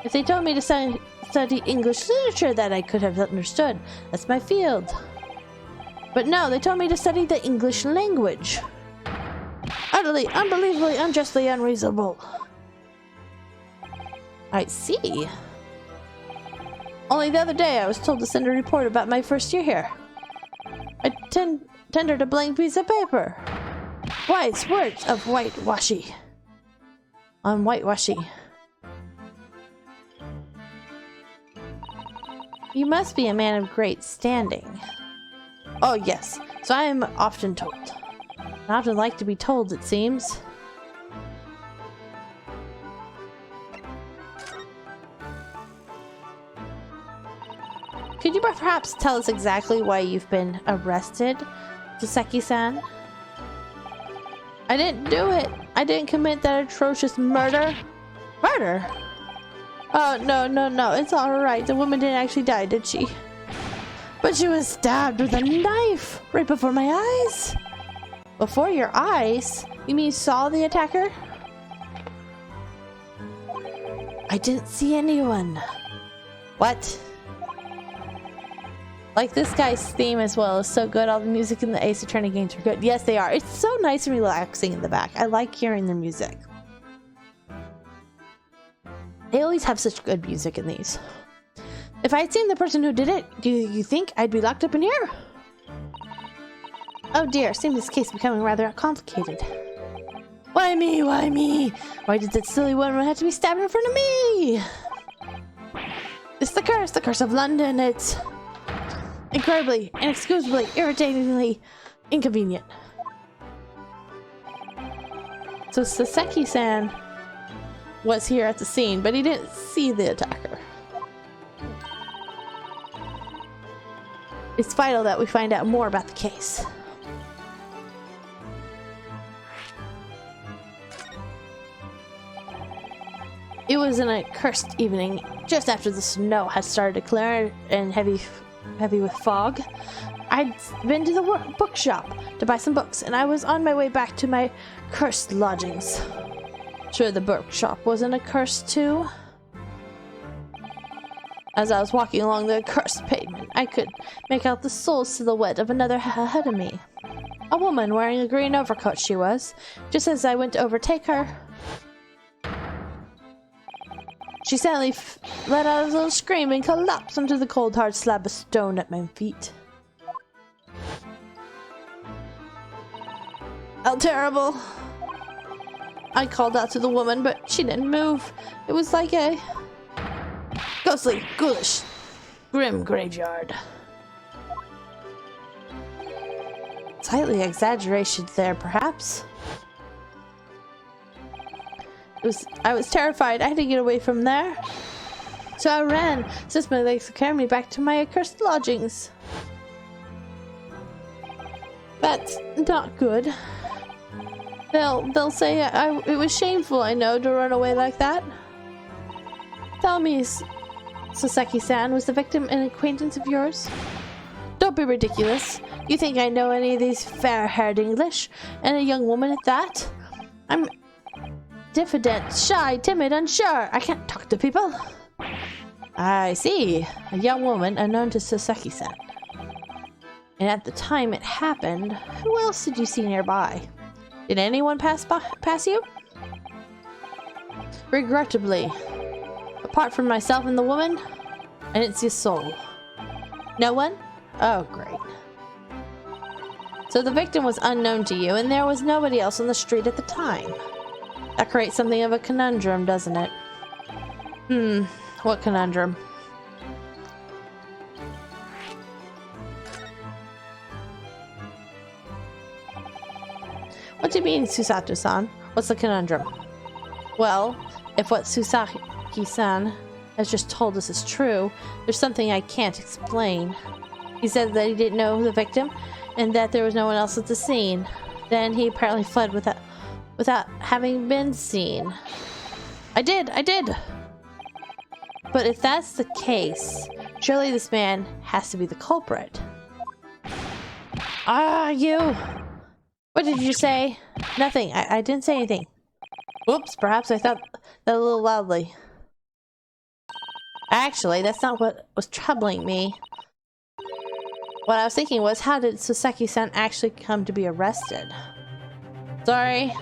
If they told me to study English literature, that I could have understood. That's my field. But no, they told me to study the English language. Utterly, unbelievably, unjustly unreasonable. I see. Only the other day I was told to send a report about my first year here. I tendered a blank piece of paper. Wise words of whitewashing. On whitewashing. You must be a man of great standing. Oh yes, so I am often told. I often like to be told, it seems. Could you perhaps tell us exactly why you've been arrested, Soseki-san? I didn't do it. I didn't commit that atrocious murder. Murder? Oh, no. It's alright. The woman didn't actually die, did she? But she was stabbed with a knife right before my eyes. Before your eyes? You mean you saw the attacker? I didn't see anyone. What? Like, this guy's theme as well is so good. All the music in the Ace Attorney games are good. Yes, they are. It's so nice and relaxing in the back. I like hearing their music. They always have such good music in these. If I had seen the person who did it, do you think I'd be locked up in here? Oh dear, seems this case is becoming rather complicated. Why me? Why me? Why did that silly woman have to be stabbed in front of me? It's the curse of London. It's incredibly, inexcusably, irritatingly inconvenient. So Saseki-san was here at the scene, but he didn't see the attacker. It's vital that we find out more about the case. It was an accursed evening, just after the snow had started to clear and heavy with fog. I'd been to the bookshop to buy some books, and I was on my way back to my cursed lodgings. Sure, the bookshop wasn't accursed too. As I was walking along the accursed pavement, I could make out the sole silhouette of another ahead of me. A woman wearing a green overcoat she was. Just as I went to overtake her, she suddenly let out a little scream and collapsed onto the cold hard slab of stone at my feet. How terrible! I called out to the woman, but she didn't move. It was like a ghostly, ghoulish, grim graveyard. Slightly exaggeration there, perhaps. I was terrified. I had to get away from there. So I ran, since my legs could carry me back to my accursed lodgings. That's not good. They'll say it was shameful, I know, to run away like that. Tell me, Saseki-san, was the victim an acquaintance of yours? Don't be ridiculous. You think I know any of these fair-haired English? And a young woman at that? I'm diffident, shy, timid, unsure. I can't talk to people. I see. A young woman unknown to Saseki-san. And at the time it happened, who else did you see nearby? Did anyone pass you? Regrettably, apart from myself and the woman, I didn't see a soul. No one? Oh, great. So the victim was unknown to you, and there was nobody else on the street at the time. That creates something of a conundrum, doesn't it? What conundrum? What do you mean, Susato-san? What's the conundrum? Well, if what Susaki-san has just told us is true, there's something I can't explain. He said that he didn't know the victim, and that there was no one else at the scene. Then he apparently fled without having been seen. I did! But if that's the case, surely this man has to be the culprit. You! What did you say? Nothing. I didn't say anything. Whoops, perhaps I thought that a little loudly. Actually, that's not what was troubling me. What I was thinking was, how did Saseki-san actually come to be arrested? Sorry.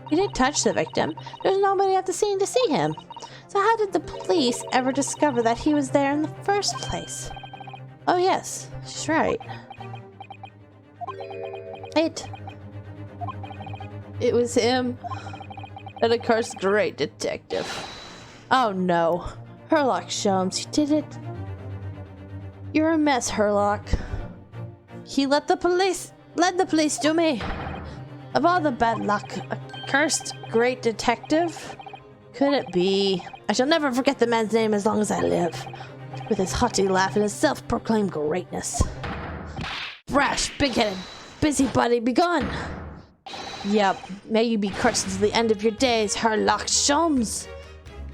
He didn't touch the victim. There's nobody at the scene to see him. So how did the police ever discover that he was there in the first place? Oh yes, she's right. It was him. An accursed great detective. Oh no. Herlock Sholmes, you did it. You're a mess, Herlock. He led the police to me. Of all the bad luck, a cursed great detective? Could it be? I shall never forget the man's name as long as I live. With his haughty laugh and his self-proclaimed greatness. Brash, big-headed, busybody, begone! Yep, may you be cursed until the end of your days, Herlock Sholmes!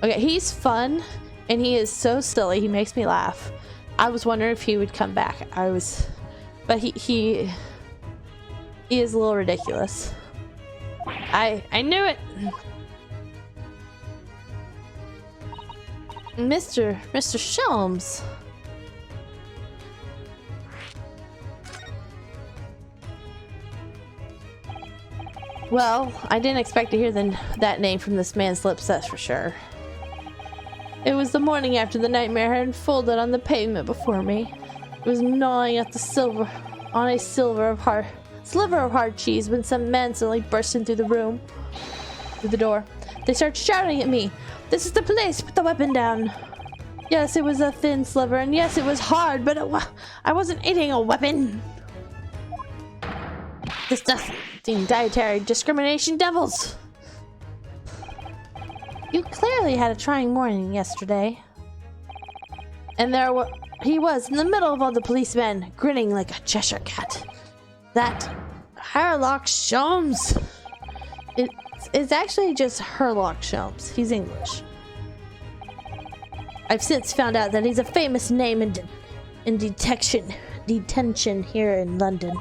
Okay, he's fun, and he is so silly, he makes me laugh. I was wondering if he would come back. But he is a little ridiculous. I knew it! Mr. Sholmes. Well, I didn't expect to hear that name from this man's lips, that's for sure. It was the morning after the nightmare had unfolded on the pavement before me. It was gnawing at a sliver of hard cheese when some men suddenly burst in through the door. They started shouting at me. "This is the police! Put the weapon down!" Yes, it was a thin sliver, and yes, it was hard, but I wasn't eating a weapon. Disgusting dietary discrimination devils! You clearly had a trying morning yesterday. And he was in the middle of all the policemen, grinning like a Cheshire cat. That Herlock Sholmes. It's actually just Herlock Sholmes. He's English. I've since found out that he's a famous name in detention here in London.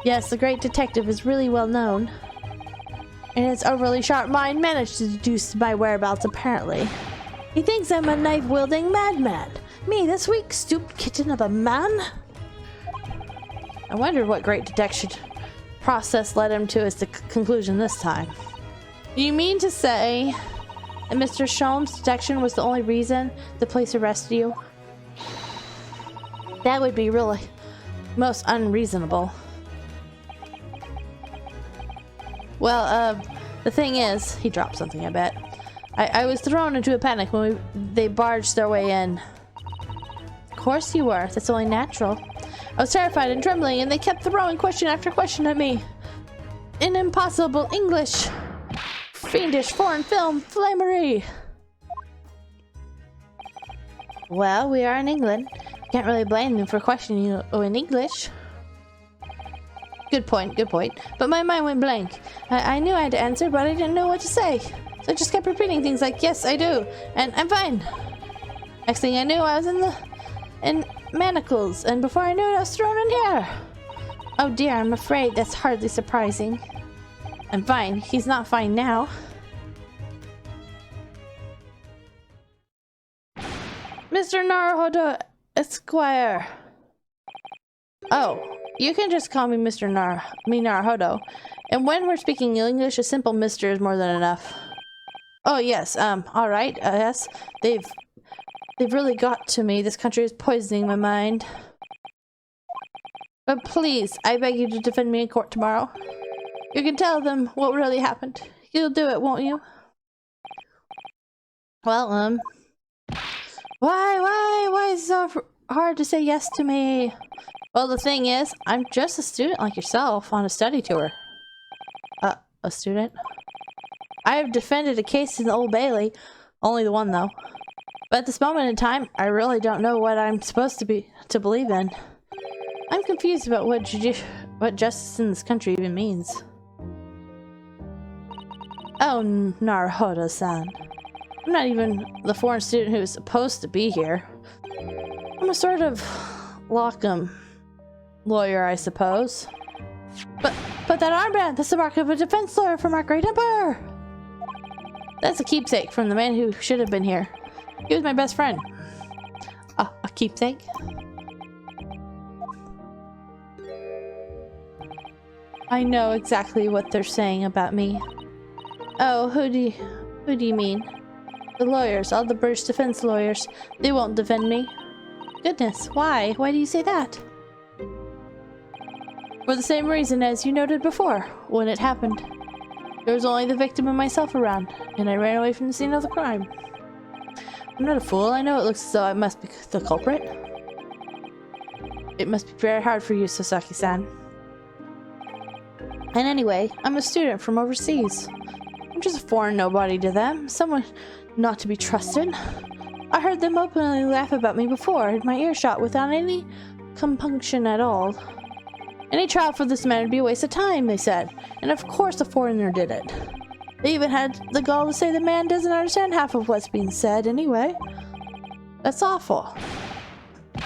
Yes, the great detective is really well known. And his overly sharp mind managed to deduce my whereabouts, apparently. He thinks I'm a knife-wielding madman. Me, this weak, stooped kitten of a man? I wondered what great detection process led him to his conclusion this time. Do you mean to say that Mr. Sholmes' detection was the only reason the police arrested you? That would be really most unreasonable. Well, the thing is, he dropped something, I bet. I was thrown into a panic when they barged their way in. Of course you were. That's only natural. I was terrified and trembling, and they kept throwing question after question at me. In impossible English. Fiendish foreign film flamery. Well, we are in England. Can't really blame them for questioning you in English. Good point. But my mind went blank. I knew I had to answer, but I didn't know what to say. So I just kept repeating things like, "Yes, I do," and "I'm fine." Next thing I knew, I was in manacles, and before I knew it, I was thrown in here. Oh dear, I'm afraid that's hardly surprising. I'm fine. He's not fine now. Mr. Naruhodo Esquire. Oh, you can just call me Mr. Naruhodo. And when we're speaking English, a simple Mr. is more than enough. Oh yes, alright, yes. They've really got to me. This country is poisoning my mind. But please, I beg you to defend me in court tomorrow. You can tell them what really happened. You'll do it, won't you? Well, why is it so hard to say yes to me? Well, the thing is, I'm just a student like yourself on a study tour. A student? I have defended a case in the Old Bailey. Only the one, though. But at this moment in time, I really don't know what I'm supposed to believe in. I'm confused about what justice in this country even means. Oh, Naruhodo-san. I'm not even the foreign student who is supposed to be here. I'm a sort of lawyer, I suppose. But that armband, that's the mark of a defense lawyer from our great emperor. That's a keepsake from the man who should have been here. He was my best friend. A keepsake? I know exactly what they're saying about me. Oh, who do you mean? The lawyers, all the British defense lawyers. They won't defend me. Goodness, why? Why do you say that? For the same reason as you noted before, when it happened. There was only the victim and myself around, and I ran away from the scene of the crime. I'm not a fool. I know it looks as though I must be the culprit. It must be very hard for you, Sasaki-san. And anyway, I'm a student from overseas. I'm just a foreign nobody to them, someone not to be trusted. I heard them openly laugh about me before, in my earshot, without any compunction at all. Any trial for this man would be a waste of time, they said, and of course a foreigner did it. They even had the gall to say the man doesn't understand half of what's being said anyway. That's awful.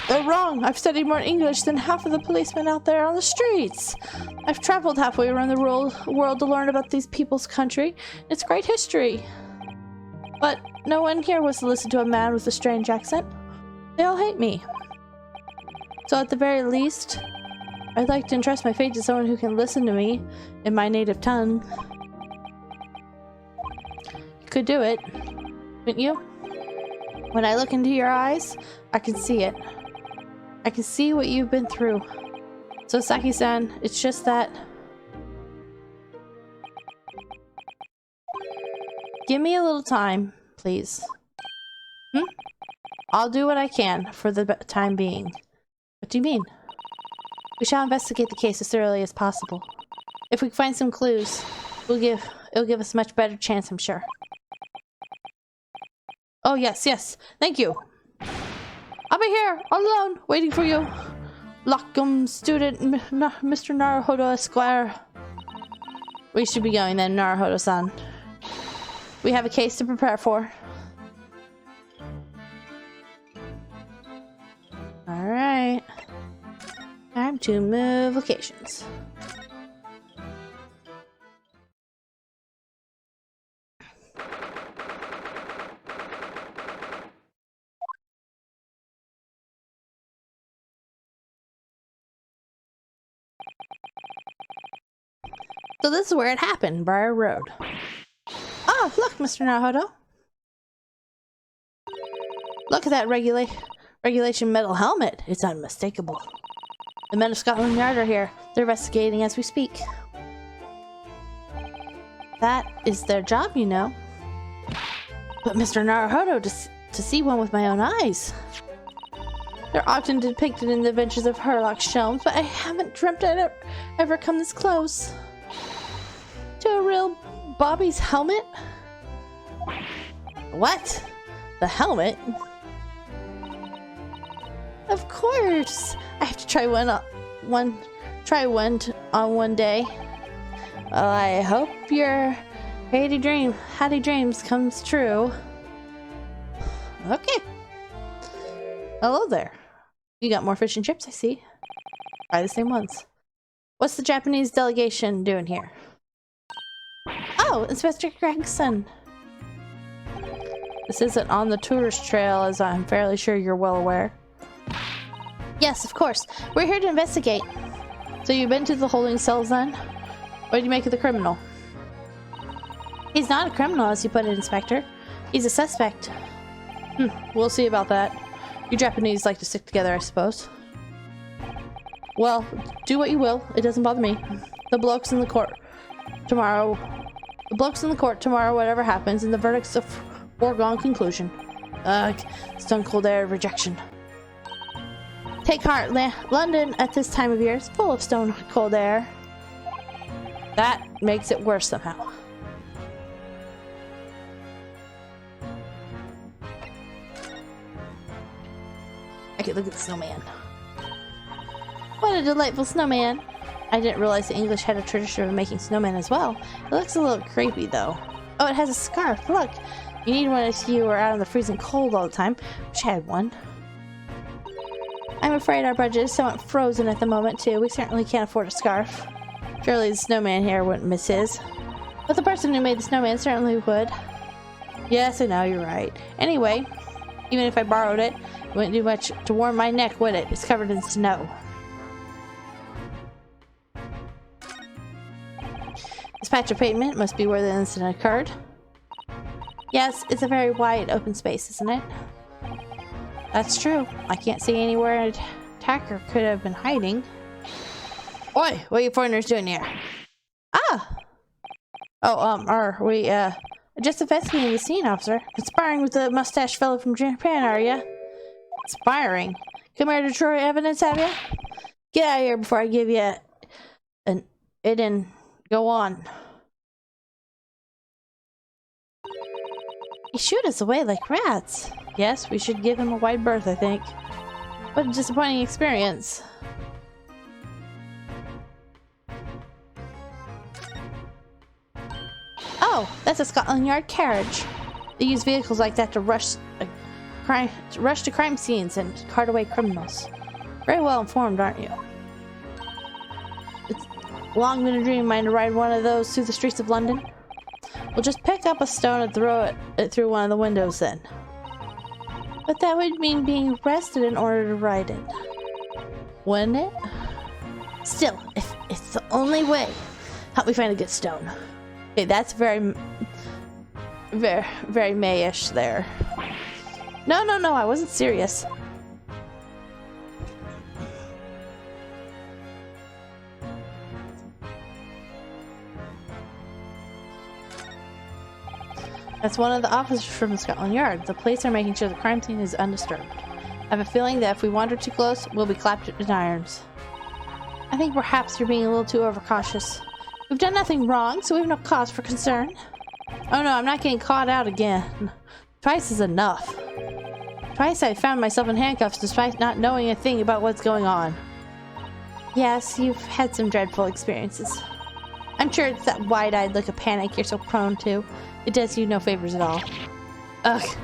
They're wrong. I've studied more English than half of the policemen out there on the streets. I've traveled halfway around the world to learn about these people's country. It's great history. But no one here wants to listen to a man with a strange accent. They all hate me. So at the very least, I'd like to entrust my fate to someone who can listen to me in my native tongue. You could do it, couldn't you? When I look into your eyes, I can see it. I can see what you've been through. So Saki-san, it's just that... Give me a little time, please. I'll do what I can for the time being. What do you mean? We shall investigate the case as thoroughly as possible. If we can find some clues, it'll give us a much better chance, I'm sure. Oh, yes, yes. Thank you. I'll be here, all alone, waiting for you. Lockham student, Mr. Naruhodo Esquire. We should be going then, Naruhodo-san. We have a case to prepare for. Alright. Time to move locations. So this is where it happened, Briar Road. Oh, look, Mr. Naruhodo. Look at that regulation metal helmet. It's unmistakable. The men of Scotland Yard are here. They're investigating as we speak. That is their job, you know. But Mr. Naruhodo, to see one with my own eyes. They're often depicted in the adventures of Herlock Sholmes, but I haven't dreamt I'd ever come this close. To a real Bobby's helmet? What? The helmet? Of course! I have to try one on one day. Well, I hope your hatty dreams comes true. Okay. Hello there. You got more fish and chips, I see. Buy the same ones. What's the Japanese delegation doing here? Oh, Inspector Gregson. This isn't on the tourist trail, as I'm fairly sure you're well aware. Yes, of course. We're here to investigate. So you've been to the holding cells then? What did you make of the criminal? He's not a criminal, as you put it, Inspector. He's a suspect. We'll see about that. You Japanese like to stick together, I suppose. Well, do what you will. It doesn't bother me. The blokes in the court tomorrow, whatever happens, and the verdict's a foregone conclusion. Stone cold air of rejection. Take heart, London at this time of year is full of stone cold air. That makes it worse somehow. I can look at the snowman. What a delightful snowman. I didn't realize the English had a tradition of making snowmen as well. It looks a little creepy though. Oh, it has a scarf. Look, you need one if you were out in the freezing cold all the time. Wish I had one. I'm afraid our budget is somewhat frozen at the moment too. We certainly can't afford a scarf. Surely the snowman here wouldn't miss his. But the person who made the snowman certainly would. Yes, I know, you're right. Anyway, even if I borrowed it, it wouldn't do much to warm my neck, would it? It's covered in snow. This patch of pavement must be where the incident occurred. Yes, it's a very wide open space, isn't it? That's true. I can't see anywhere an attacker could have been hiding. Oi, what are you foreigners doing here? Ah! Oh, are we, just investigating the scene, officer. Conspiring with the mustache fellow from Japan, are ya? Conspiring? Come here to destroy evidence, have ya? Get out of here before I give you go on. He shoot us away like rats. Yes, we should give him a wide berth, I think. What a disappointing experience. Oh, that's a Scotland Yard carriage. They use vehicles like that to rush to crime scenes and cart away criminals. Very well informed, aren't you? It's long been a dream of mine to ride one of those through the streets of London. We'll just pick up a stone and throw it through one of the windows then. But that would mean being arrested in order to ride it. Wouldn't it? Still, if it's the only way, help me find a good stone. Okay, that's very May-ish there. No, I wasn't serious. That's one of the officers from Scotland Yard. The police are making sure the crime scene is undisturbed. I have a feeling that if we wander too close, we'll be clapped in irons. I think perhaps you're being a little too overcautious. We've done nothing wrong, so we have no cause for concern. Oh no, I'm not getting caught out again. Twice is enough. Twice I found myself in handcuffs despite not knowing a thing about what's going on. Yes, you've had some dreadful experiences. I'm sure it's that wide-eyed look of panic you're so prone to. It does you no favors at all. Ugh.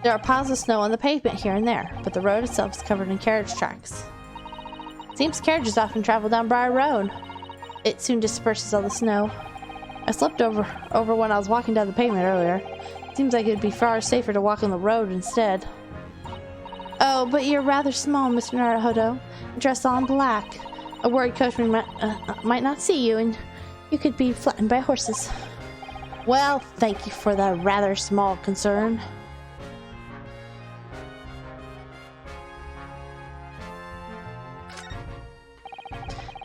There are piles of snow on the pavement here and there, but the road itself is covered in carriage tracks. It seems carriages often travel down Briar Road. It soon disperses all the snow. I slipped over when I was walking down the pavement earlier. It seems like it'd be far safer to walk on the road instead. Oh, but you're rather small, Mr. Naruhodo. Dressed all in black. A worried coachman might not see you, and you could be flattened by horses. Well, thank you for that rather small concern.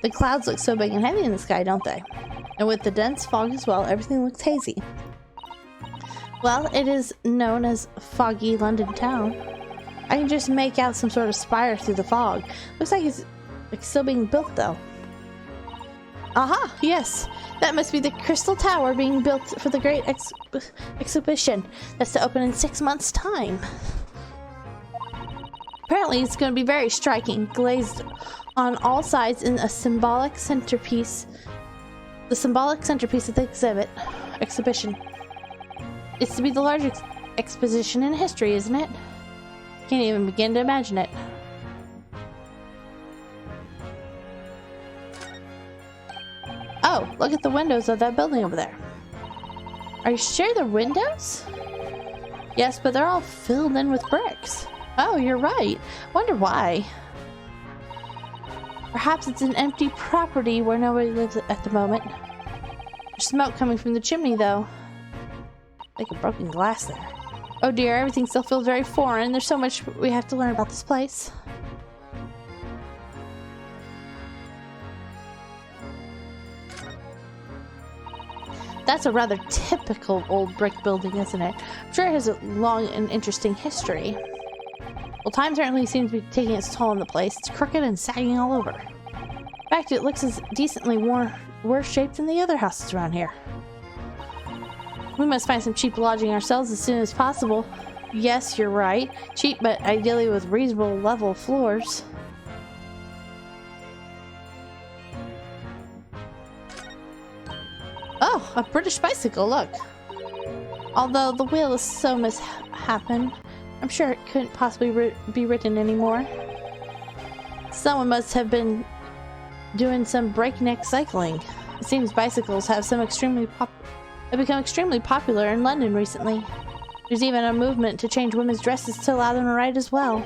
The clouds look so big and heavy in the sky, don't they? And with the dense fog as well, everything looks hazy. Well, it is known as foggy London town. I can just make out some sort of spire through the fog. Looks like it's still being built, though. Aha! Yes! That must be the Crystal Tower being built for the great exhibition that's to open in 6 months' time. Apparently, it's going to be very striking, glazed on all sides in a symbolic centerpiece. The symbolic centerpiece of the exhibition. It's to be the largest exposition in history, isn't it? Can't even begin to imagine it. Oh, look at the windows of that building over there. Are you sure they're windows? Yes, but they're all filled in with bricks. Oh, you're right. Wonder why. Perhaps it's an empty property where nobody lives at the moment. There's smoke coming from the chimney, though. Like a broken glass there. Oh dear, everything still feels very foreign. There's so much we have to learn about this place. That's a rather typical old brick building, isn't it? I'm sure it has a long and interesting history. Well, time certainly seems to be taking its toll on the place. It's crooked and sagging all over. In fact, it looks as decently worse shaped than the other houses around here. We must find some cheap lodging ourselves as soon as possible. Yes, you're right. Cheap, but ideally with reasonable level floors. Oh, a British bicycle, look. Although the wheel is so mishappen, I'm sure it couldn't possibly be written anymore. Someone must have been doing some breakneck cycling. It seems bicycles have become extremely popular in London recently. There's even a movement to change women's dresses to allow them to ride as well.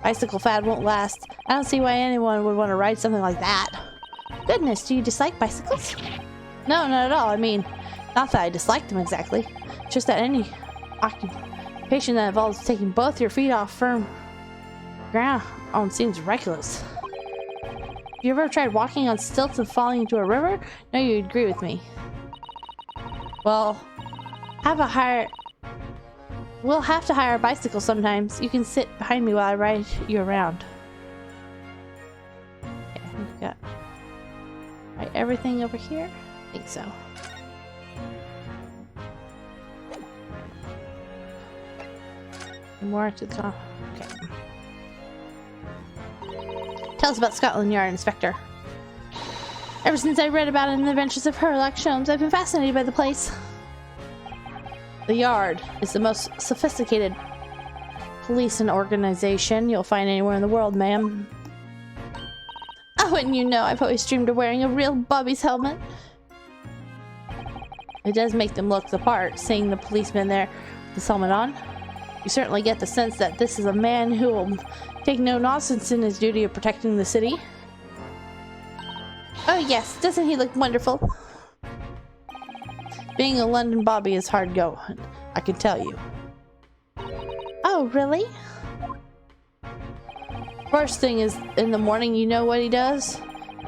Bicycle fad won't last. I don't see why anyone would want to ride something like that. Goodness, do you dislike bicycles? No, not at all. I mean, not that I dislike them exactly. Just that any occupation that involves taking both your feet off firm ground seems reckless. Have you ever tried walking on stilts and falling into a river? No, you'd agree with me. Well, we'll have to hire a bicycle sometimes. You can sit behind me while I ride you around. Okay, we've got everything over here. I think so. More to the top. Okay. Tell us about Scotland Yard, Inspector. Ever since I read about it in the Adventures of Sherlock Holmes, I've been fascinated by the place. The Yard is the most sophisticated police and organization you'll find anywhere in the world, ma'am. Oh, and you know, I've always dreamed of wearing a real Bobby's helmet. It does make them look the part, seeing the policemen there, this helmet on. You certainly get the sense that this is a man who will take no nonsense in his duty of protecting the city. Oh yes, doesn't he look wonderful? Being a London Bobby is hard going, I can tell you. Oh, really? First thing is, in the morning, you know what he does?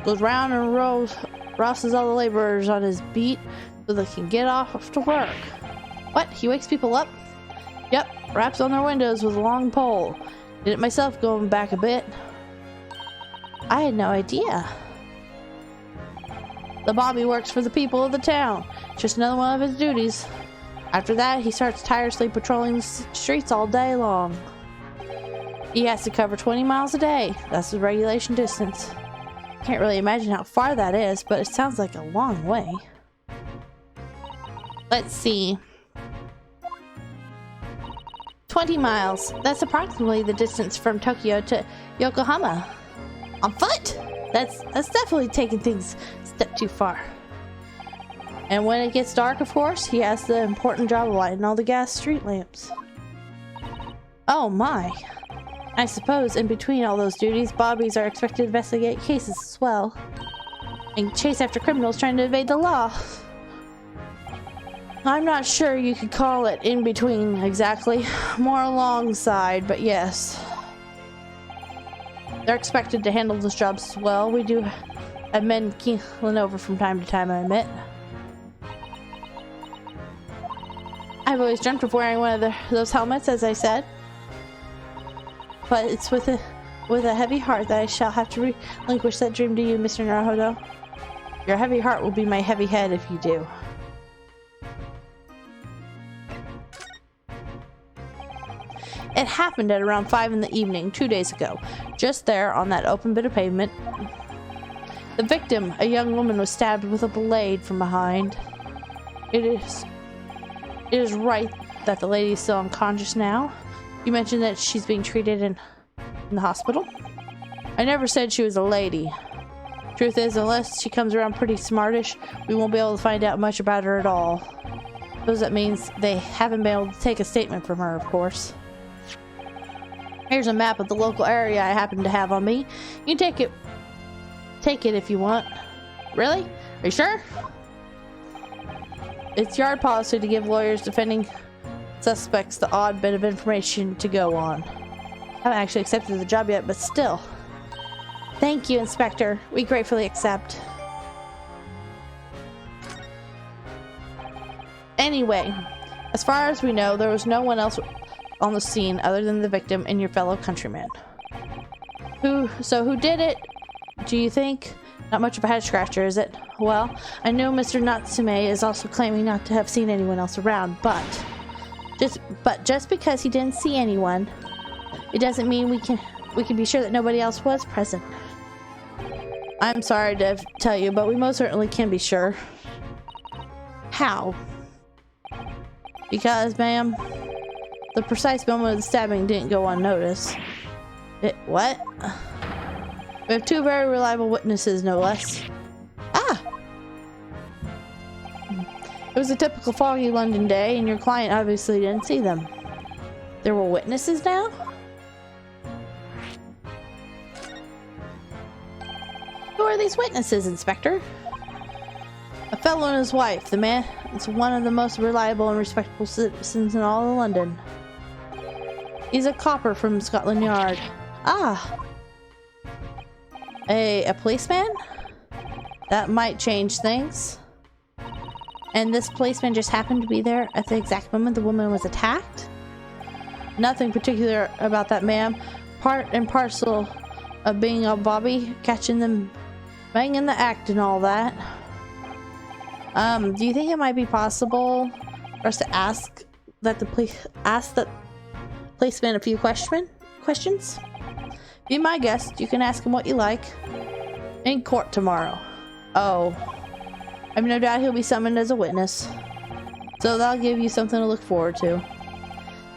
Goes round and rouses all the laborers on his beat so they can get off to work. What? He wakes people up? Yep, raps on their windows with a long pole. Did it myself going back a bit. I had no idea. The Bobby works for the people of the town. Just another one of his duties. After that, he starts tirelessly patrolling the streets all day long. He has to cover 20 miles a day. That's the regulation distance. Can't really imagine how far that is, but it sounds like a long way. Let's see. 20 miles. That's approximately the distance from Tokyo to Yokohama. On foot? That's definitely taking things a step too far. And when it gets dark, of course, he has the important job of lighting all the gas street lamps. Oh my. I suppose in between all those duties, Bobbies are expected to investigate cases as well. And chase after criminals trying to evade the law. I'm not sure you could call it in between exactly. More alongside, but yes. They're expected to handle those jobs as well. We do have men keeling over from time to time, I admit. I've always dreamt of wearing one of those helmets, as I said. But it's with a heavy heart that I shall have to relinquish that dream to you, Mr. Naruhodo. Your heavy heart will be my heavy head if you do. It happened at around 5 in the evening, 2 days ago. Just there, on that open bit of pavement. The victim, a young woman, was stabbed with a blade from behind. It is right that the lady is still unconscious now. You mentioned that she's being treated in the hospital. I never said she was a lady. Truth is, unless she comes around pretty smartish, we won't be able to find out much about her at all. Suppose that means they haven't been able to take a statement from her, of course. Here's a map of the local area I happen to have on me. You can take it if you want. Really? Are you sure? It's yard policy to give lawyers defending suspects the odd bit of information to go on. I haven't actually accepted the job yet, but still. Thank you, Inspector. We gratefully accept. Anyway, as far as we know, there was no one else on the scene other than the victim and your fellow countryman. Who did it, do you think? Not much of a head scratcher, is it? Well, I know Mr. Natsume is also claiming not to have seen anyone else around, but just because he didn't see anyone, it doesn't mean we can be sure that nobody else was present. I'm sorry to tell you, but we most certainly can be sure. How? Because, ma'am, the precise moment of the stabbing didn't go unnoticed. What? We have 2 very reliable witnesses, no less. Ah! It was a typical foggy London day, and your client obviously didn't see them. There were witnesses now? Who are these witnesses, Inspector? A fellow and his wife. The man is one of the most reliable and respectable citizens in all of London. He's a copper from Scotland Yard. Ah! A policeman? That might change things. And this policeman just happened to be there at the exact moment the woman was attacked? Nothing particular about that, ma'am. Part and parcel of being a Bobby, catching them banging the act and all that. Do you think it might be possible for us to ask the policeman a few questions? Be my guest. You can ask him what you like. In court tomorrow. Oh. I've no doubt he'll be summoned as a witness. So that'll give you something to look forward to.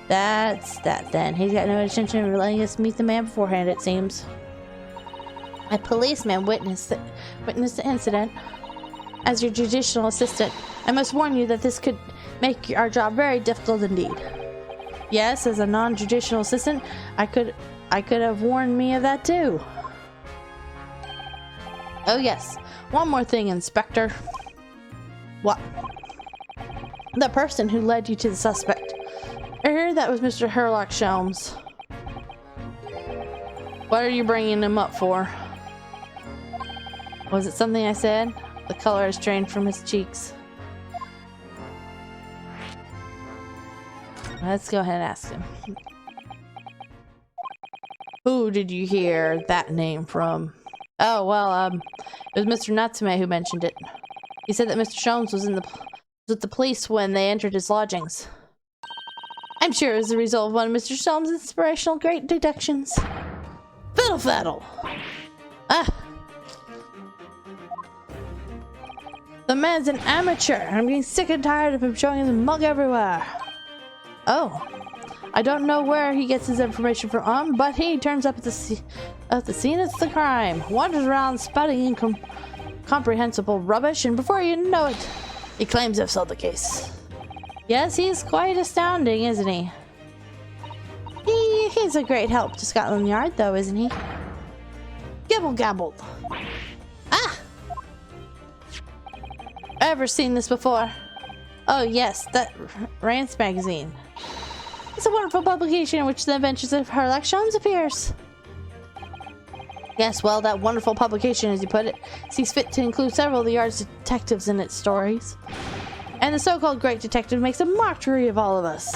That's that then. He's got no intention of letting us meet the man beforehand, it seems. A policeman witnessed the incident. As your judicial assistant, I must warn you that this could make our job very difficult indeed. Yes, as a non-judicial assistant, I could have warned me of that too. Oh yes, one more thing, Inspector. What? The person who led you to the suspect. I heard that was Mr. Herlock Sholmes. What are you bringing him up for? Was it something I said? The color has drained from his cheeks. Let's go ahead and ask him. Who did you hear that name from? Oh, well, it was Mr. Natsume who mentioned it. He said that Mr. Sholmes was with the police when they entered his lodgings. I'm sure it was the result of one of Mr. Sholmes' inspirational great deductions. Fiddle faddle! Ah! The man's an amateur, and I'm getting sick and tired of him showing his mug everywhere. Oh. I don't know where he gets his information from, but he turns up at the scene of the crime, wanders around spouting incomprehensible rubbish, and before you know it, he claims to have solved the case. Yes, he's quite astounding, isn't he? He's a great help to Scotland Yard, though, isn't he? Gibble gabbled. Ah! Ever seen this before? Oh yes, that Rance magazine. It's a wonderful publication in which the adventures of Herlock Sholmes appears. Yes, well, that wonderful publication, as you put it, sees fit to include several of the Yard's detectives in its stories. And the so-called great detective makes a mockery of all of us.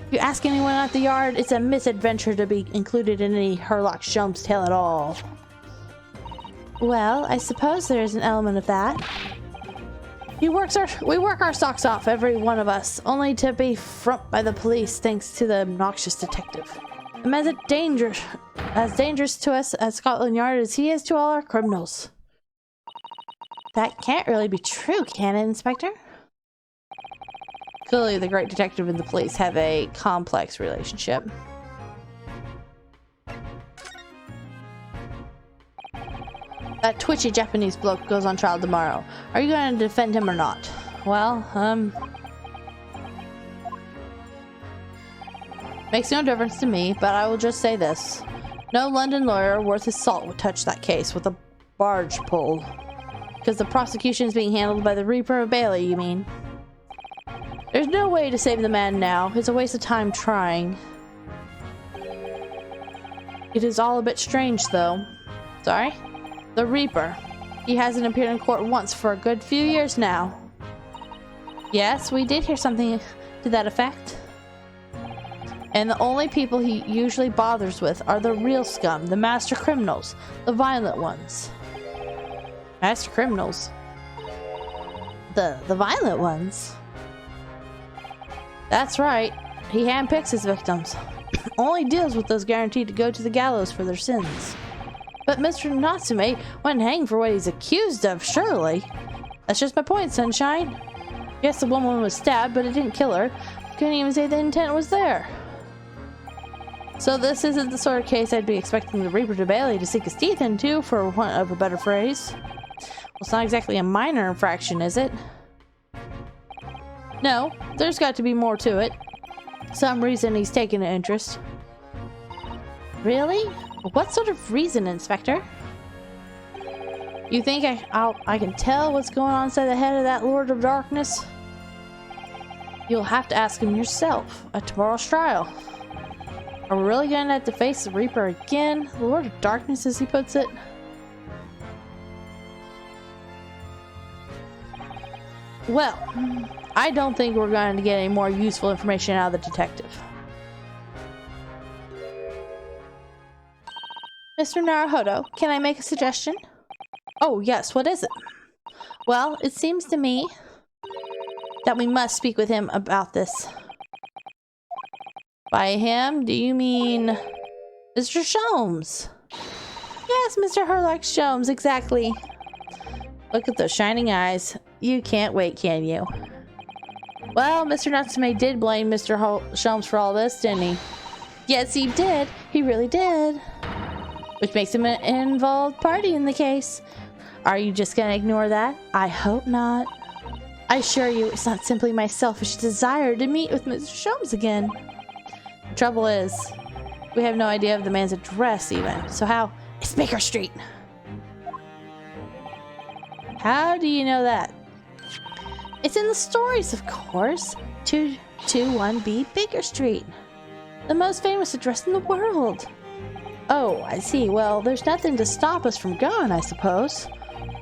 If you ask anyone at the Yard, it's a misadventure to be included in any Herlock Sholmes tale at all. Well, I suppose there is an element of that. We work our socks off, every one of us, only to be frumped by the police thanks to the obnoxious detective. And as dangerous to us at Scotland Yard as he is to all our criminals. That can't really be true, can it, Inspector? Clearly, the great detective and the police have a complex relationship. That twitchy Japanese bloke goes on trial tomorrow. Are you going to defend him or not? Well, makes no difference to me, but I will just say this. No London lawyer worth his salt would touch that case with a barge pole. Because the prosecution is being handled by the Reaper of Bailey, you mean? There's no way to save the man now. It's a waste of time trying. It is all a bit strange, though. Sorry? The Reaper. He hasn't appeared in court once for a good few years now. Yes, we did hear something to that effect. And the only people he usually bothers with are the real scum, the master criminals, the violent ones. Master criminals? The violent ones? That's right. He handpicks his victims. Only deals with those guaranteed to go to the gallows for their sins. But Mr. Natsume went hanged for what he's accused of, surely. That's just my point, Sunshine. Yes, the woman was stabbed, but it didn't kill her. Couldn't even say the intent was there. So this isn't the sort of case I'd be expecting the Reaper to Bailey to sink his teeth into, for want of a better phrase. Well, it's not exactly a minor infraction, is it? No, there's got to be more to it. Some reason he's taken an interest. Really? What sort of reason, Inspector? You think I can tell what's going on inside the head of that Lord of Darkness? You'll have to ask him yourself at tomorrow's trial. Are we really going to have to face the Reaper again? The Lord of Darkness, as he puts it? Well, I don't think we're going to get any more useful information out of the detective. Mr. Naruhodo, can I make a suggestion? Oh, yes, what is it? Well, it seems to me that we must speak with him about this. By him, do you mean Mr. Sholmes? Yes, Mr. Herlock Sholmes, exactly. Look at those shining eyes. You can't wait, can you? Well, Mr. Natsume did blame Mr. Sholmes for all this, didn't he? Yes, he did. He really did. Which makes him an involved party in the case. Are you just gonna ignore that? I hope not. I assure you, it's not simply my selfish desire to meet with Mr. Sholmes again. The trouble is, we have no idea of the man's address even. So how? It's Baker Street. How do you know that? It's in the stories, of course. 221B Baker Street. The most famous address in the world. Oh, I see. Well, there's nothing to stop us from going, I suppose.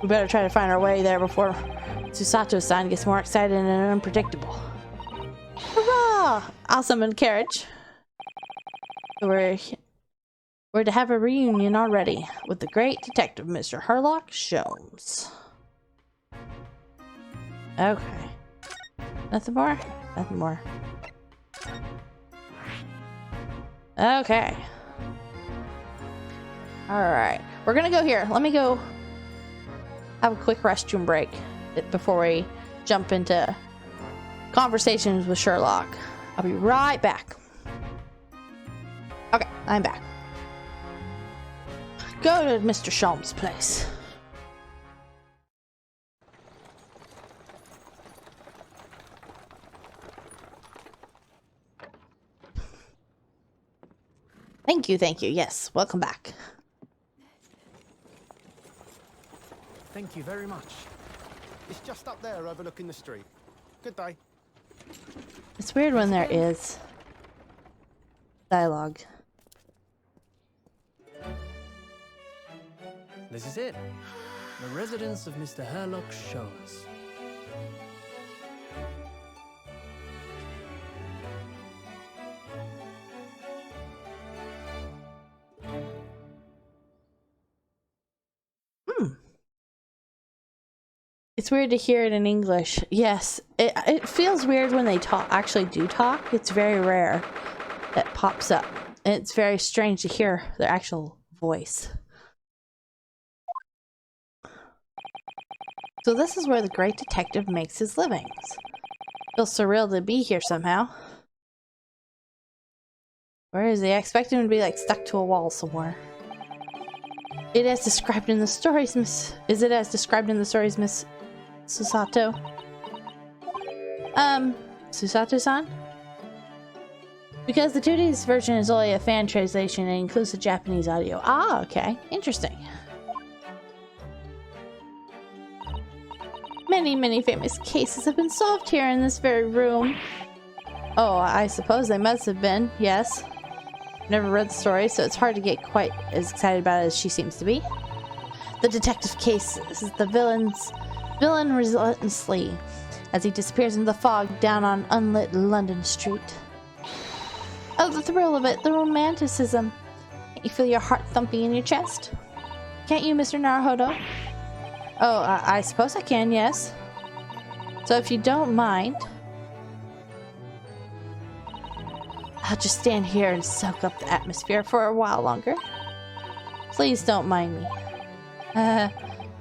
We better try to find our way there before Susato-san gets more excited and unpredictable. Hurrah! I'll summon a carriage. We're to have a reunion already with the great detective, Mr. Sherlock Holmes. Okay. Nothing more? Nothing more. Okay. Alright. We're gonna go here. Let me go have a quick restroom break before we jump into conversations with Sherlock. I'll be right back. Okay, I'm back. Go to Mr. Sholmes' place. Thank you, thank you. Yes, welcome back. Thank you very much. It's just up there overlooking the street. Good day. It's weird when there is dialogue. This is it. The residence of Mr. Sherlock Holmes. It's weird to hear it in English. Yes, it feels weird when they actually do talk. It's very rare that pops up. And it's very strange to hear their actual voice. So this is where the great detective makes his livings. Feels surreal to be here somehow. Where is he? I expect him to be like stuck to a wall somewhere. It as described in the stories, Miss... Is it as described in the stories, Miss Susato? Susato-san? Because the 2D's version is only a fan translation and includes the Japanese audio. Ah, okay. Interesting. Many, many famous cases have been solved here in this very room. Oh, I suppose they must have been, yes. Never read the story, so it's hard to get quite as excited about it as she seems to be. The detective case is the villain relentlessly as he disappears into the fog down on unlit London Street. Oh, the thrill of it, the romanticism. Can't you feel your heart thumping in your chest? Can't you, Mr. Naruhodo? Oh, I suppose I can, yes. So if you don't mind, I'll just stand here and soak up the atmosphere for a while longer. Please don't mind me.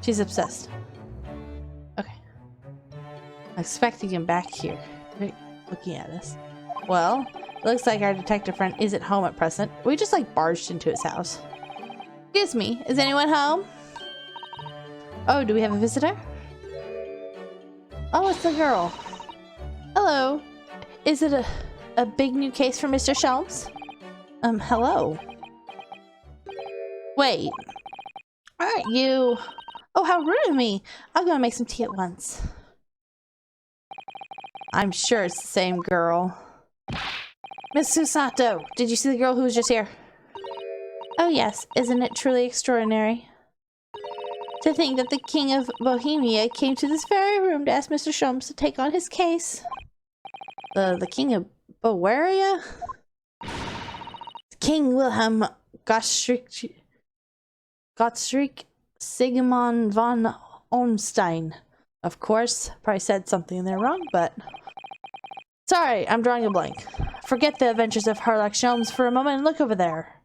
She's obsessed. Okay. I'm expecting him back here. Right, looking at us. Well, looks like our detective friend isn't home at present. We just like barged into his house. Excuse me, is anyone home? Oh, do we have a visitor? Oh, it's the girl. Hello. Is it a big new case for Mr. Sholmes? Hello. Wait. Aren't you... Oh, how rude of me. I'll go and make some tea at once. I'm sure it's the same girl. Miss Susato, did you see the girl who was just here? Oh yes, isn't it truly extraordinary? To think that the King of Bohemia came to this very room to ask Mr. Sholmes to take on his case. The King of Bavaria? King Wilhelm Gottsrick Sigmund von Ornstein. Of course, probably said something there wrong, but... Sorry, I'm drawing a blank. Forget the adventures of Sherlock Holmes for a moment and look over there.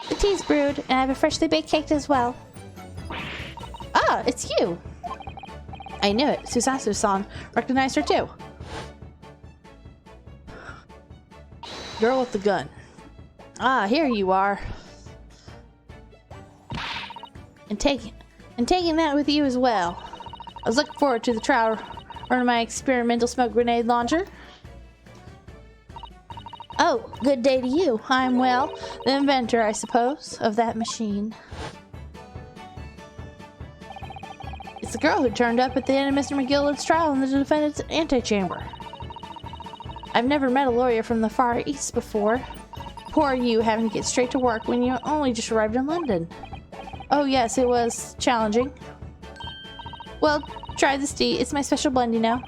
The tea's brewed, and I have a freshly baked cake as well. Ah, it's you! I knew it. Susato-san recognized her too. Girl with the gun. Ah, here you are. And taking that with you as well. I was looking forward to the trial run of my experimental smoke grenade launcher. Oh, good day to you. I'm, well, the inventor, I suppose, of that machine. It's the girl who turned up at the end of Mr. McGillicud's trial in the defendant's antechamber. I've never met a lawyer from the Far East before. Poor you, having to get straight to work when you only just arrived in London. Oh yes, it was challenging. Well, try this tea. It's my special blend, you know.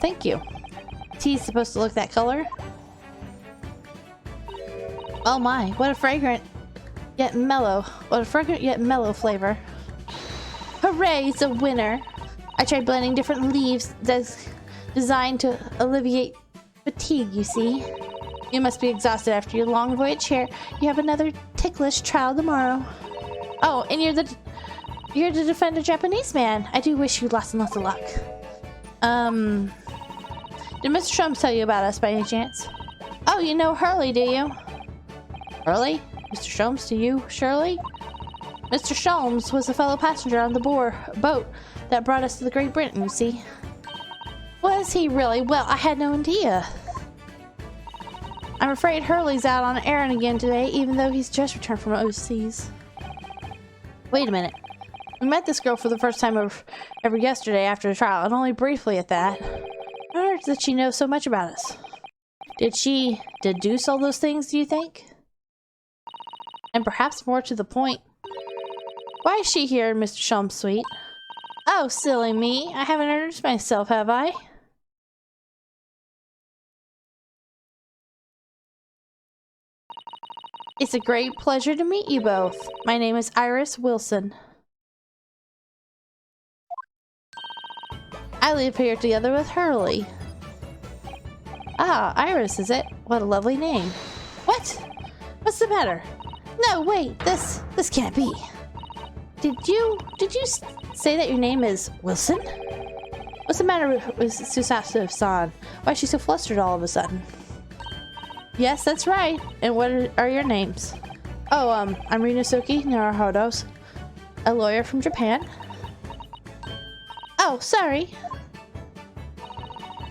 Thank you. Tea's supposed to look that color. Oh my, what a fragrant yet mellow. What a fragrant yet mellow flavor. Hooray, it's a winner. I tried blending different leaves that's designed to alleviate fatigue, you see. You must be exhausted after your long voyage here. You have another ticklish trial tomorrow. Oh, and you're the defender Japanese man. I do wish you lots and lots of luck. Did Mr. Sholmes tell you about us by any chance? Oh, you know Hurley, do you? Hurley? Mr. Sholmes to you, Shirley? Mr. Sholmes was a fellow passenger on the boat that brought us to the Great Britain, you see. Was he really? Well, I had no idea. I'm afraid Hurley's out on an errand again today, even though he's just returned from overseas. Wait a minute. We met this girl for the first time ever yesterday after the trial, and only briefly at that. How on earth did she know so much about us? Did she deduce all those things, do you think? And perhaps more to the point, why is she here in Mr. Sholmes' suite? Oh, silly me. I haven't introduced myself, have I? It's a great pleasure to meet you both. My name is Iris Wilson. I live here together with Hurley. Ah, Iris, is it? What a lovely name. What? What's the matter? No, wait, this can't be. Did you say that your name is Wilson? What's the matter with Susato-san? Why is she so flustered all of a sudden? Yes, that's right. And what are your names? Oh, I'm Rinosuke Naruhodo, a lawyer from Japan. Oh, sorry.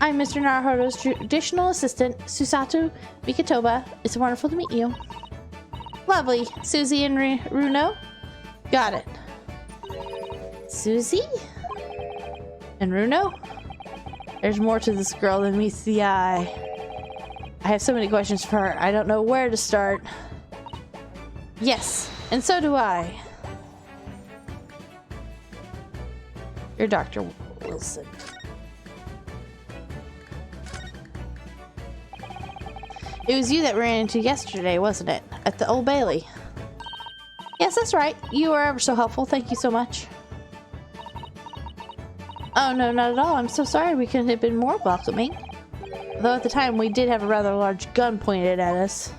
I'm Mr. Naruhodo's traditional assistant, Susato Mikitoba. It's wonderful to meet you. Lovely. Susie and Runo? Got it. Susie? And Runo? There's more to this girl than meets the eye. I have so many questions for her. I don't know where to start. Yes, and so do I. You're Dr. Wilson. It was you that ran into yesterday, wasn't it? At the Old Bailey. Yes, that's right. You were ever so helpful. Thank you so much. Oh, no, not at all. I'm so sorry we couldn't have been more welcoming. Though at the time we did have a rather large gun pointed at us.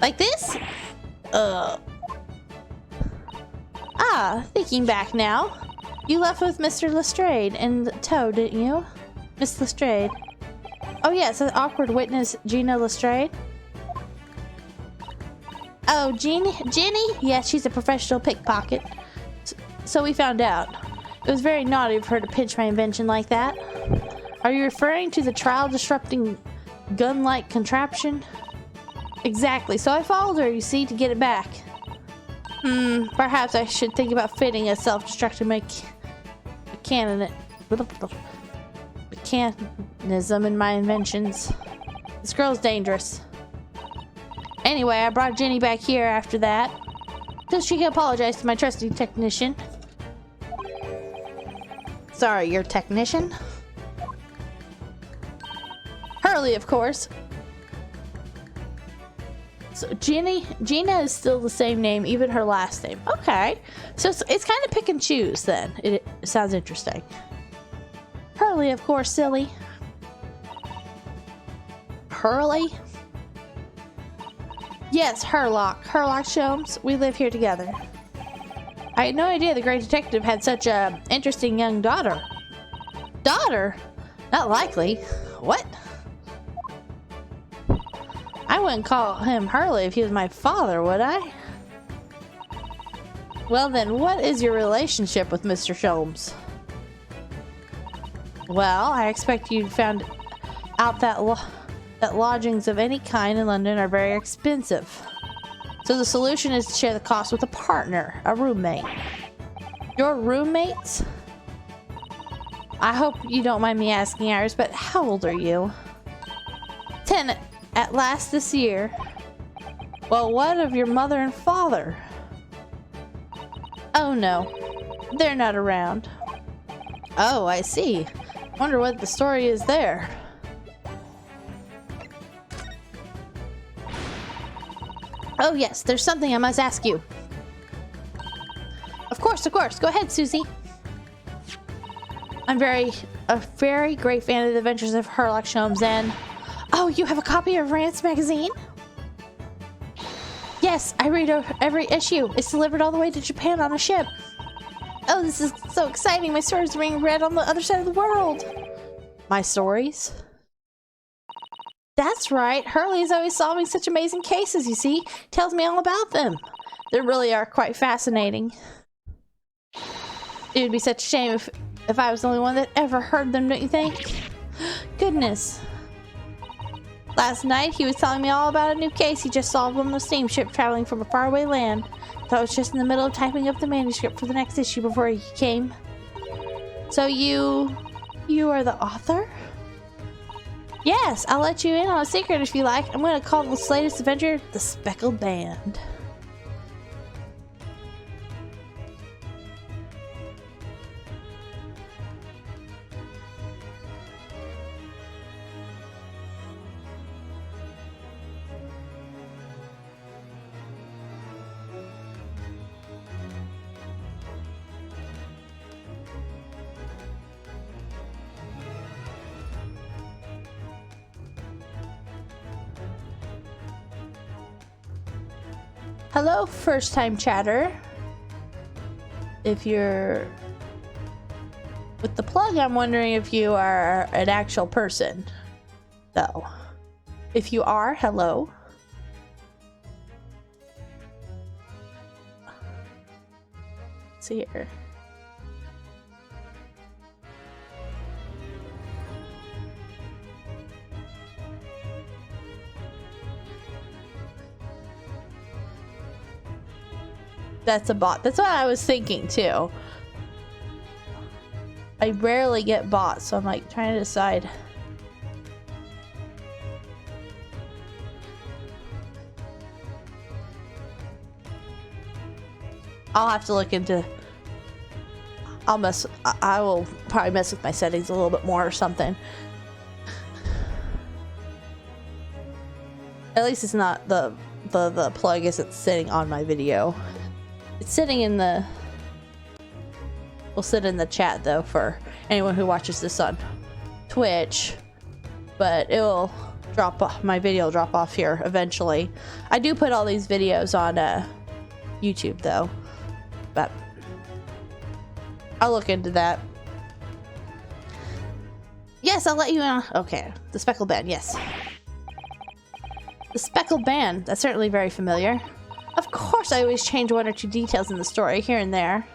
Like this? Ah, thinking back now. You left with Mr. Lestrade in tow, didn't you? Miss Lestrade. Oh yes, an awkward witness, Gina Lestrade. Oh, Jenny? Yeah, she's a professional pickpocket. So we found out. It was very naughty of her to pinch my invention like that. Are you referring to the trial-disrupting gun-like contraption? Exactly, so I followed her, you see, to get it back. Perhaps I should think about fitting a self-destructive mechanism in my inventions. This girl's dangerous. Anyway, I brought Jenny back here after that, so she can apologize to my trusty technician. Sorry, your technician? Hurley, of course. So Gina is still the same name, even her last name. Okay, so it's kind of pick and choose then. It sounds interesting. Hurley, of course, silly. Hurley? Yes, Herlock Sholmes. We live here together. I had no idea the great detective had such a interesting young daughter. Daughter? Not likely. What? I wouldn't call him Hurley if he was my father, would I? Well then, what is your relationship with Mr. Sholmes? Well, I expect you found out that lodgings of any kind in London are very expensive. So the solution is to share the cost with a partner, a roommate. Your roommates? I hope you don't mind me asking, Iris, but how old are you? 10 at last this year. Well, what of your mother and father? Oh no, they're not around. Oh, I see. Wonder what the story is there. Oh yes, there's something I must ask you. Of course, of course. Go ahead, Susie. I'm a very great fan of the adventures of Sherlock Holmes and... Oh, you have a copy of Rance magazine? Yes, I read every issue. It's delivered all the way to Japan on a ship. Oh, this is so exciting. My stories are being read on the other side of the world. My stories? That's right. Hurley is always solving such amazing cases, you see. Tells me all about them. They really are quite fascinating. It would be such a shame if I was the only one that ever heard them, don't you think? Goodness. Last night, he was telling me all about a new case he just solved on the steamship traveling from a faraway land. So I was just in the middle of typing up the manuscript for the next issue before he came. So you are the author? Yes, I'll let you in on a secret if you like. I'm going to call this latest adventure the Speckled Bed. Hello, first-time chatter. If you're with the plug, I'm wondering if you are an actual person, though. If you are, hello. Let's see here. That's a bot. That's what I was thinking too. I rarely get bots, so I'm like trying to decide. I'll have to look into... I will probably mess with my settings a little bit more or something. At least it's not the plug isn't sitting on my video. It's sitting in the... Will sit in the chat though for anyone who watches this on Twitch. But it will drop off. My video will drop off here eventually. I do put all these videos on YouTube though. But I'll look into that. Yes, I'll let you in. Okay, the Speckled Bed, yes. The Speckled Bed, that's certainly very familiar. Of course, I always change one or two details in the story here and there.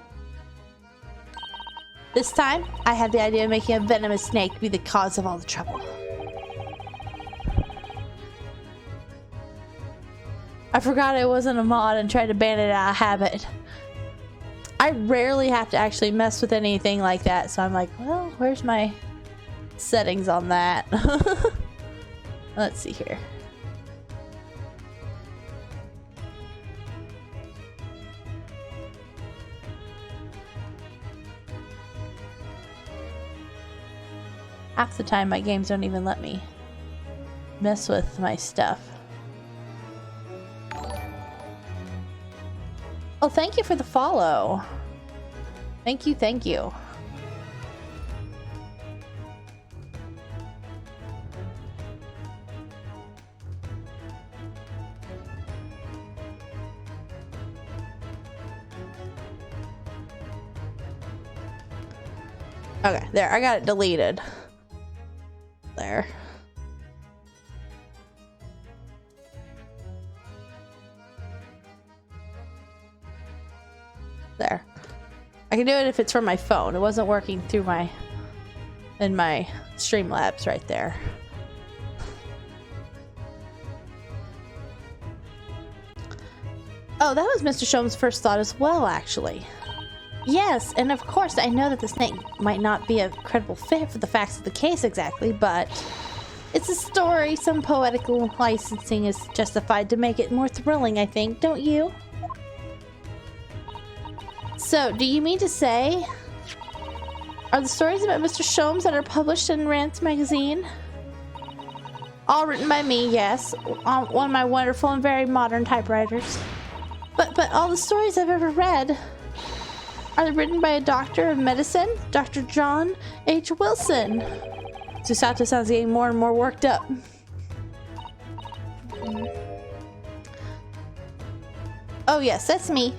This time, I had the idea of making a venomous snake be the cause of all the trouble. I forgot it wasn't a mod and tried to ban it out of habit. I rarely have to actually mess with anything like that, so I'm like, well, where's my settings on that? Let's see here. Half the time my games don't even let me mess with my stuff. Oh, thank you for the follow. Thank you, thank you. Okay, there, I got it deleted. There. There. I can do it if it's from my phone. It wasn't working through my... in my Streamlabs right there. Oh, that was Mr. Sholmes' first thought as well, actually. Yes, and of course I know that the snake might not be a credible fit for the facts of the case exactly, but it's a story. Some poetical licensing is justified to make it more thrilling, I think, don't you? So, do you mean to say, are the stories about Mr. Sholmes that are published in Rant's magazine all written by me? Yes, on one of my wonderful and very modern typewriters. But all the stories I've ever read are written by a doctor of medicine, Dr. John H. Wilson. Susato-san's getting more and more worked up. Oh yes, that's me.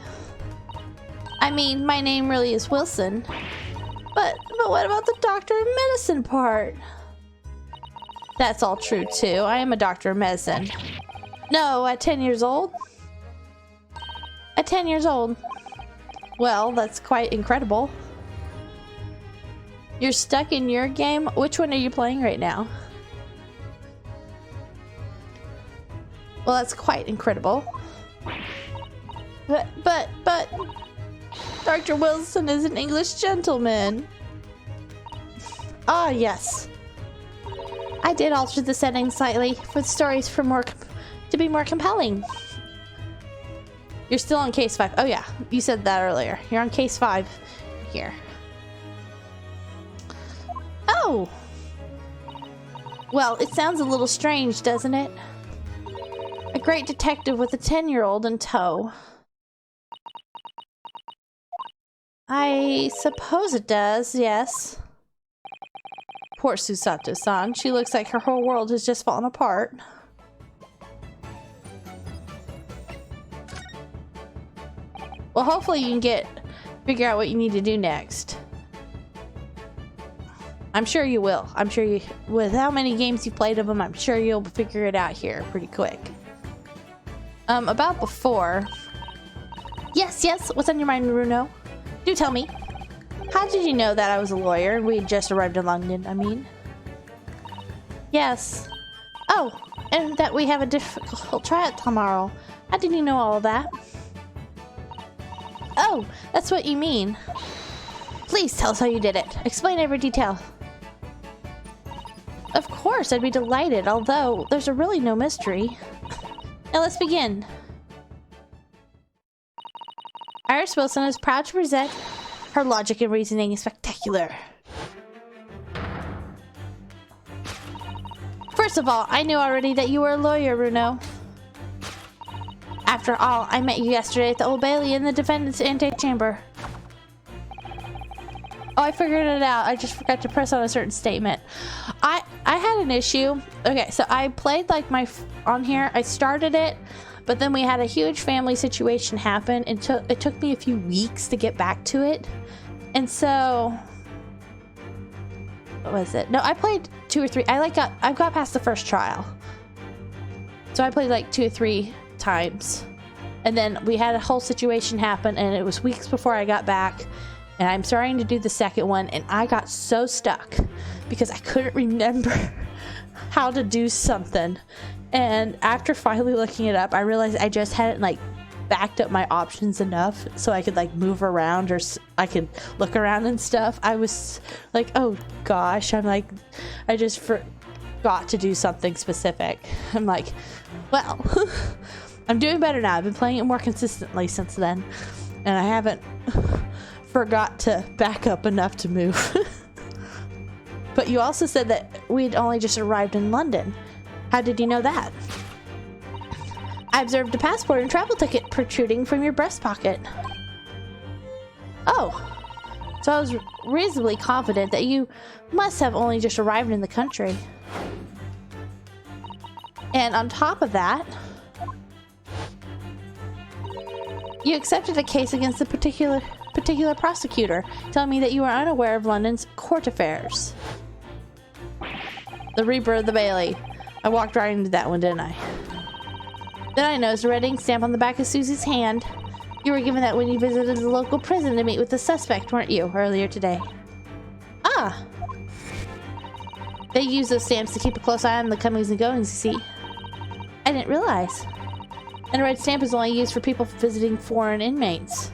I mean, my name really is Wilson. But what about the doctor of medicine part? That's all true too. I am a doctor of medicine. No, at 10 years old? At 10 years old. Well, that's quite incredible. You're stuck in your game? Which one are you playing right now? Well, that's quite incredible. But Dr. Wilson is an English gentleman. Ah, yes. I did alter the setting slightly for the stories to be more compelling. You're still on case 5. Oh yeah, you said that earlier. You're on case 5 here. Oh! Well, it sounds a little strange, doesn't it? A great detective with a 10-year-old in tow. I suppose it does, yes. Poor Susato-san. She looks like her whole world has just fallen apart. Well, hopefully you can figure out what you need to do next. I'm sure you will. I'm sure you, with how many games you played of them, I'm sure you'll figure it out here pretty quick. About before. Yes, what's on your mind, Runo? Do tell me. How did you know that I was a lawyer and we had just arrived in London, I mean? Yes. Oh, and that we have a difficult trial tomorrow. How did you know all of that? Oh, that's what you mean. Please tell us how you did it. Explain every detail. Of course, I'd be delighted, although there's really no mystery. Now let's begin. Iris Wilson is proud to present her logic and reasoning is spectacular. First of all, I knew already that you were a lawyer, Runo. After all, I met you yesterday at the Old Bailey in the defendant's antechamber. Oh, I figured it out. I just forgot to press on a certain statement. I had an issue. Okay, so I played like on here. I started it, but then we had a huge family situation happen, and it took me a few weeks to get back to it. And so, what was it? No, I played 2 or 3. I got past the first trial. So I played like 2 or 3 times, and then we had a whole situation happen, and it was weeks before I got back, and I'm starting to do the second one, and I got so stuck because I couldn't remember how to do something. And after finally looking it up, I realized I just hadn't like backed up my options enough so I could like move around, or I could look around and stuff. I was like, oh gosh, I just forgot to do something specific. I'm like, well, I'm doing better now. I've been playing it more consistently since then, and I haven't forgot to back up enough to move. But you also said that we'd only just arrived in London. How did you know that? I observed a passport and travel ticket protruding from your breast pocket. Oh, so I was reasonably confident that you must have only just arrived in the country. And on top of that, you accepted a case against a particular prosecutor, telling me that you were unaware of London's court affairs. The Reaper of the Bailey. I walked right into that one, didn't I? Then I noticed a red ink stamp on the back of Susie's hand. You were given that when you visited the local prison to meet with the suspect, weren't you, earlier today? Ah! They use those stamps to keep a close eye on the comings and goings, you see. I didn't realize. And a red stamp is only used for people visiting foreign inmates.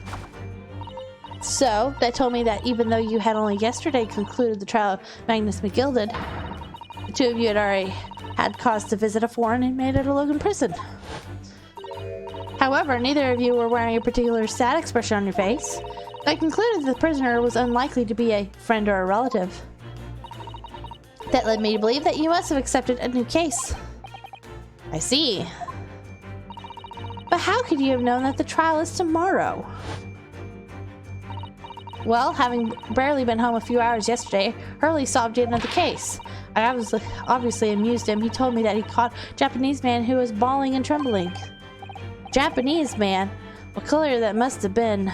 So, that told me that even though you had only yesterday concluded the trial of Magnus McGilded, the two of you had already had cause to visit a foreign inmate at a Logan prison. However, neither of you were wearing a particular sad expression on your face. I concluded the prisoner was unlikely to be a friend or a relative. That led me to believe that you must have accepted a new case. I see. But how could you have known that the trial is tomorrow? Well, having barely been home a few hours yesterday, Hurley solved yet another case. I obviously amused him. He told me that he caught a Japanese man who was bawling and trembling. Japanese man? Well, clearly that must have been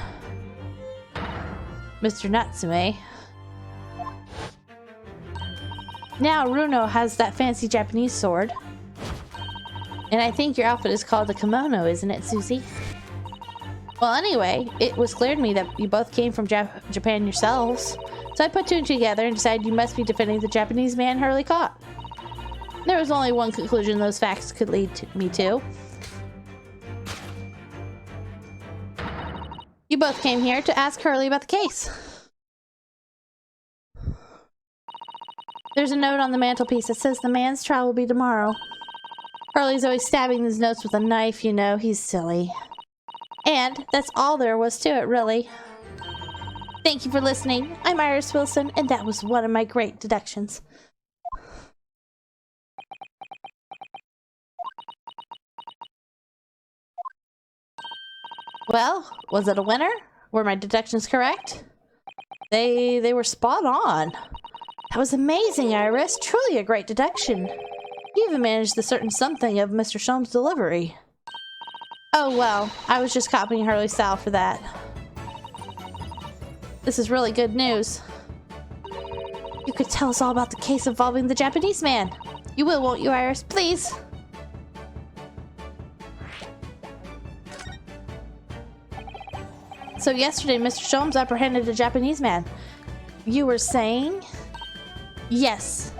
Mr. Natsume. Now Runo has that fancy Japanese sword. And I think your outfit is called the kimono, isn't it, Susie? Well, anyway, it was clear to me that you both came from Japan yourselves. So I put two and two together and decided you must be defending the Japanese man Hurley caught. There was only one conclusion those facts could lead me to. You both came here to ask Hurley about the case. There's a note on the mantelpiece that says the man's trial will be tomorrow. Hurley's always stabbing his notes with a knife, you know. He's silly. And that's all there was to it, really. Thank you for listening. I'm Iris Wilson, and that was one of my great deductions. Well, was it a winner? Were my deductions correct? They were spot on. That was amazing, Iris. Truly a great deduction. You even managed the certain something of Mr. Sholmes' delivery. Oh well, I was just copying Hurley's style for that. This is really good news. You could tell us all about the case involving the Japanese man. You will, won't you, Iris? Please! So yesterday, Mr. Sholmes apprehended a Japanese man. You were saying? Yes.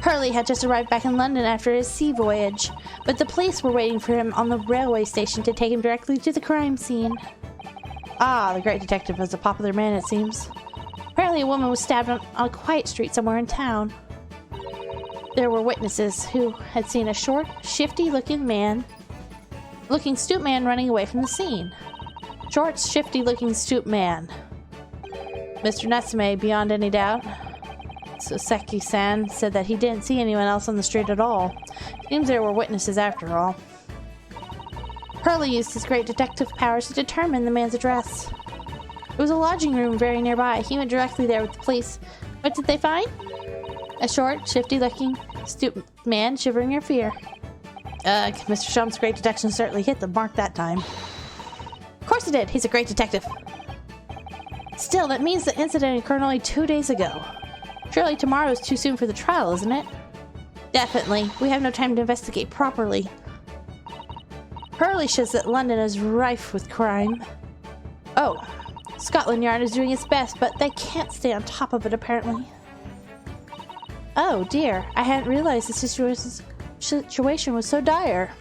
Hurley had just arrived back in London after his sea voyage, but the police were waiting for him on the railway station to take him directly to the crime scene. Ah, the great detective was a popular man, it seems. Apparently a woman was stabbed on a quiet street somewhere in town. There were witnesses who had seen a short, shifty-looking stoop man running away from the scene. Short, shifty-looking stoop man. Mr. Natsume, beyond any doubt. Soseki-san said that he didn't see anyone else on the street at all. Seems there were witnesses after all. Hurley used his great detective powers to determine the man's address. It was a lodging room very nearby. He went directly there with the police. What did they find? A short, shifty-looking, stoop man shivering in fear. Mr. Sholmes' great deduction certainly hit the mark that time. Of course it did. He's a great detective. Still, that means the incident occurred only 2 days ago. Surely tomorrow is too soon for the trial, isn't it? Definitely. We have no time to investigate properly. Hurley says that London is rife with crime. Oh, Scotland Yard is doing its best, but they can't stay on top of it, apparently. Oh dear, I hadn't realized the situation was so dire.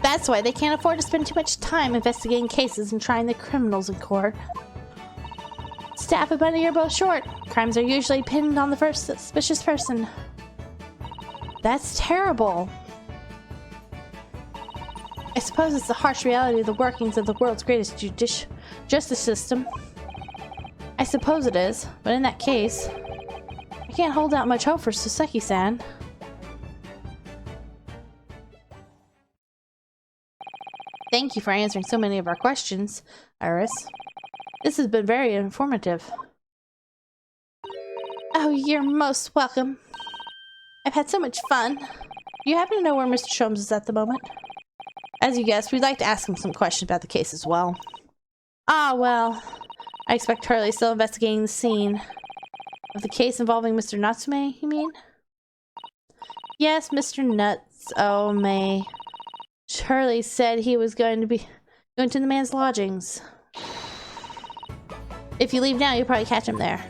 That's why they can't afford to spend too much time investigating cases and trying the criminals in court. Staff and money are both short. Crimes are usually pinned on the first suspicious person. That's terrible. I suppose it's the harsh reality of the workings of the world's greatest justice system. I suppose it is, but in that case, I can't hold out much hope for Soseki-san. Thank you for answering so many of our questions, Iris. This has been very informative. Oh, you're most welcome. I've had so much fun. Do you happen to know where Mr. Sholmes is at the moment? As you guessed, we'd like to ask him some questions about the case as well. Ah, well, I expect Hurley's still investigating the scene. Of the case involving Mr. Natsume, you mean? Yes, Mr. Natsume. Hurley said he was going to the man's lodgings. If you leave now, you'll probably catch him there.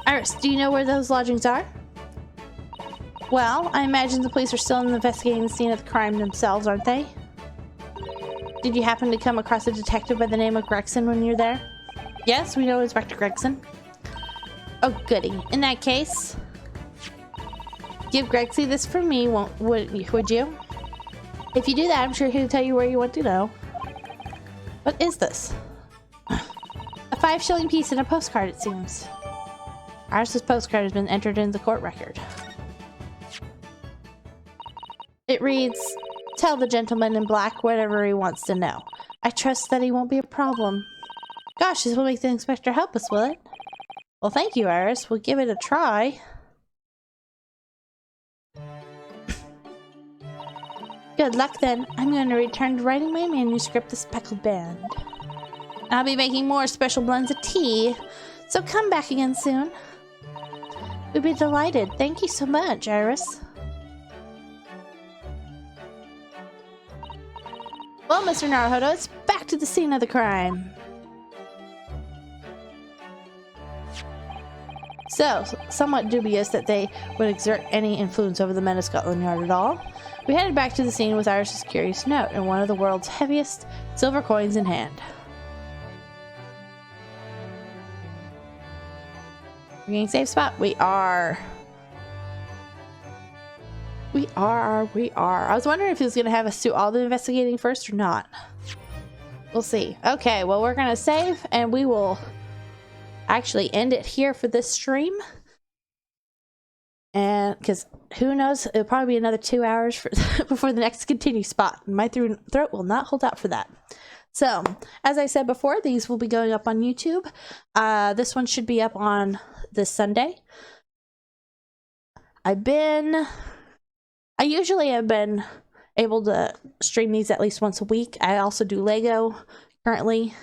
Iris, do you know where those lodgings are? Well, I imagine the police are still investigating the scene of the crime themselves, aren't they? Did you happen to come across a detective by the name of Gregson when you're there? Yes, we know Inspector Gregson. Oh, goody. In that case, give Gregsy this for me, would you? If you do that, I'm sure he'll tell you where you want to go. What is this? A 5-shilling piece and a postcard, it seems. Iris's postcard has been entered in the court record. It reads, "Tell the gentleman in black whatever he wants to know. I trust that he won't be a problem." Gosh, this will make the inspector help us, will it? Well, thank you, Iris. We'll give it a try. Good luck then. I'm going to return to writing my manuscript, The Speckled Bed. I'll be making more special blends of tea, so come back again soon. We'd be delighted. Thank you so much, Iris. Well, Mr. Naruhodo, it's back to the scene of the crime. So, somewhat dubious that they would exert any influence over the men of Scotland Yard at all, we headed back to the scene with Iris's curious note and one of the world's heaviest silver coins in hand. We're getting safe spot? We are. We are. I was wondering if he was going to have us do all the investigating first or not. We'll see. Okay, well, we're going to save and we will actually end it here for this stream. And because who knows, it'll probably be another 2 hours before the next continue spot. My throat will not hold out for that. So, as I said before, these will be going up on YouTube. This one should be up on this Sunday. I usually have been able to stream these at least once a week. I also do Lego currently.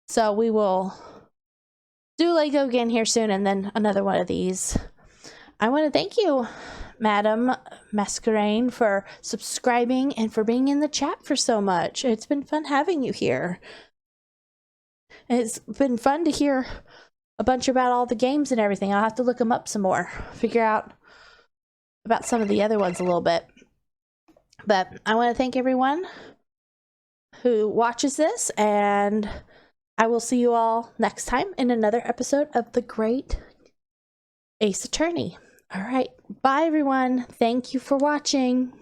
So we will do Lego again here soon and then another one of these. I want to thank you, Madam Masquerain, for subscribing and for being in the chat for so much. It's been fun having you here. And it's been fun to hear a bunch about all the games and everything. I'll have to look them up some more, figure out about some of the other ones a little bit. But I want to thank everyone who watches this, and I will see you all next time in another episode of The Great Ace Attorney. All right. Bye, everyone. Thank you for watching.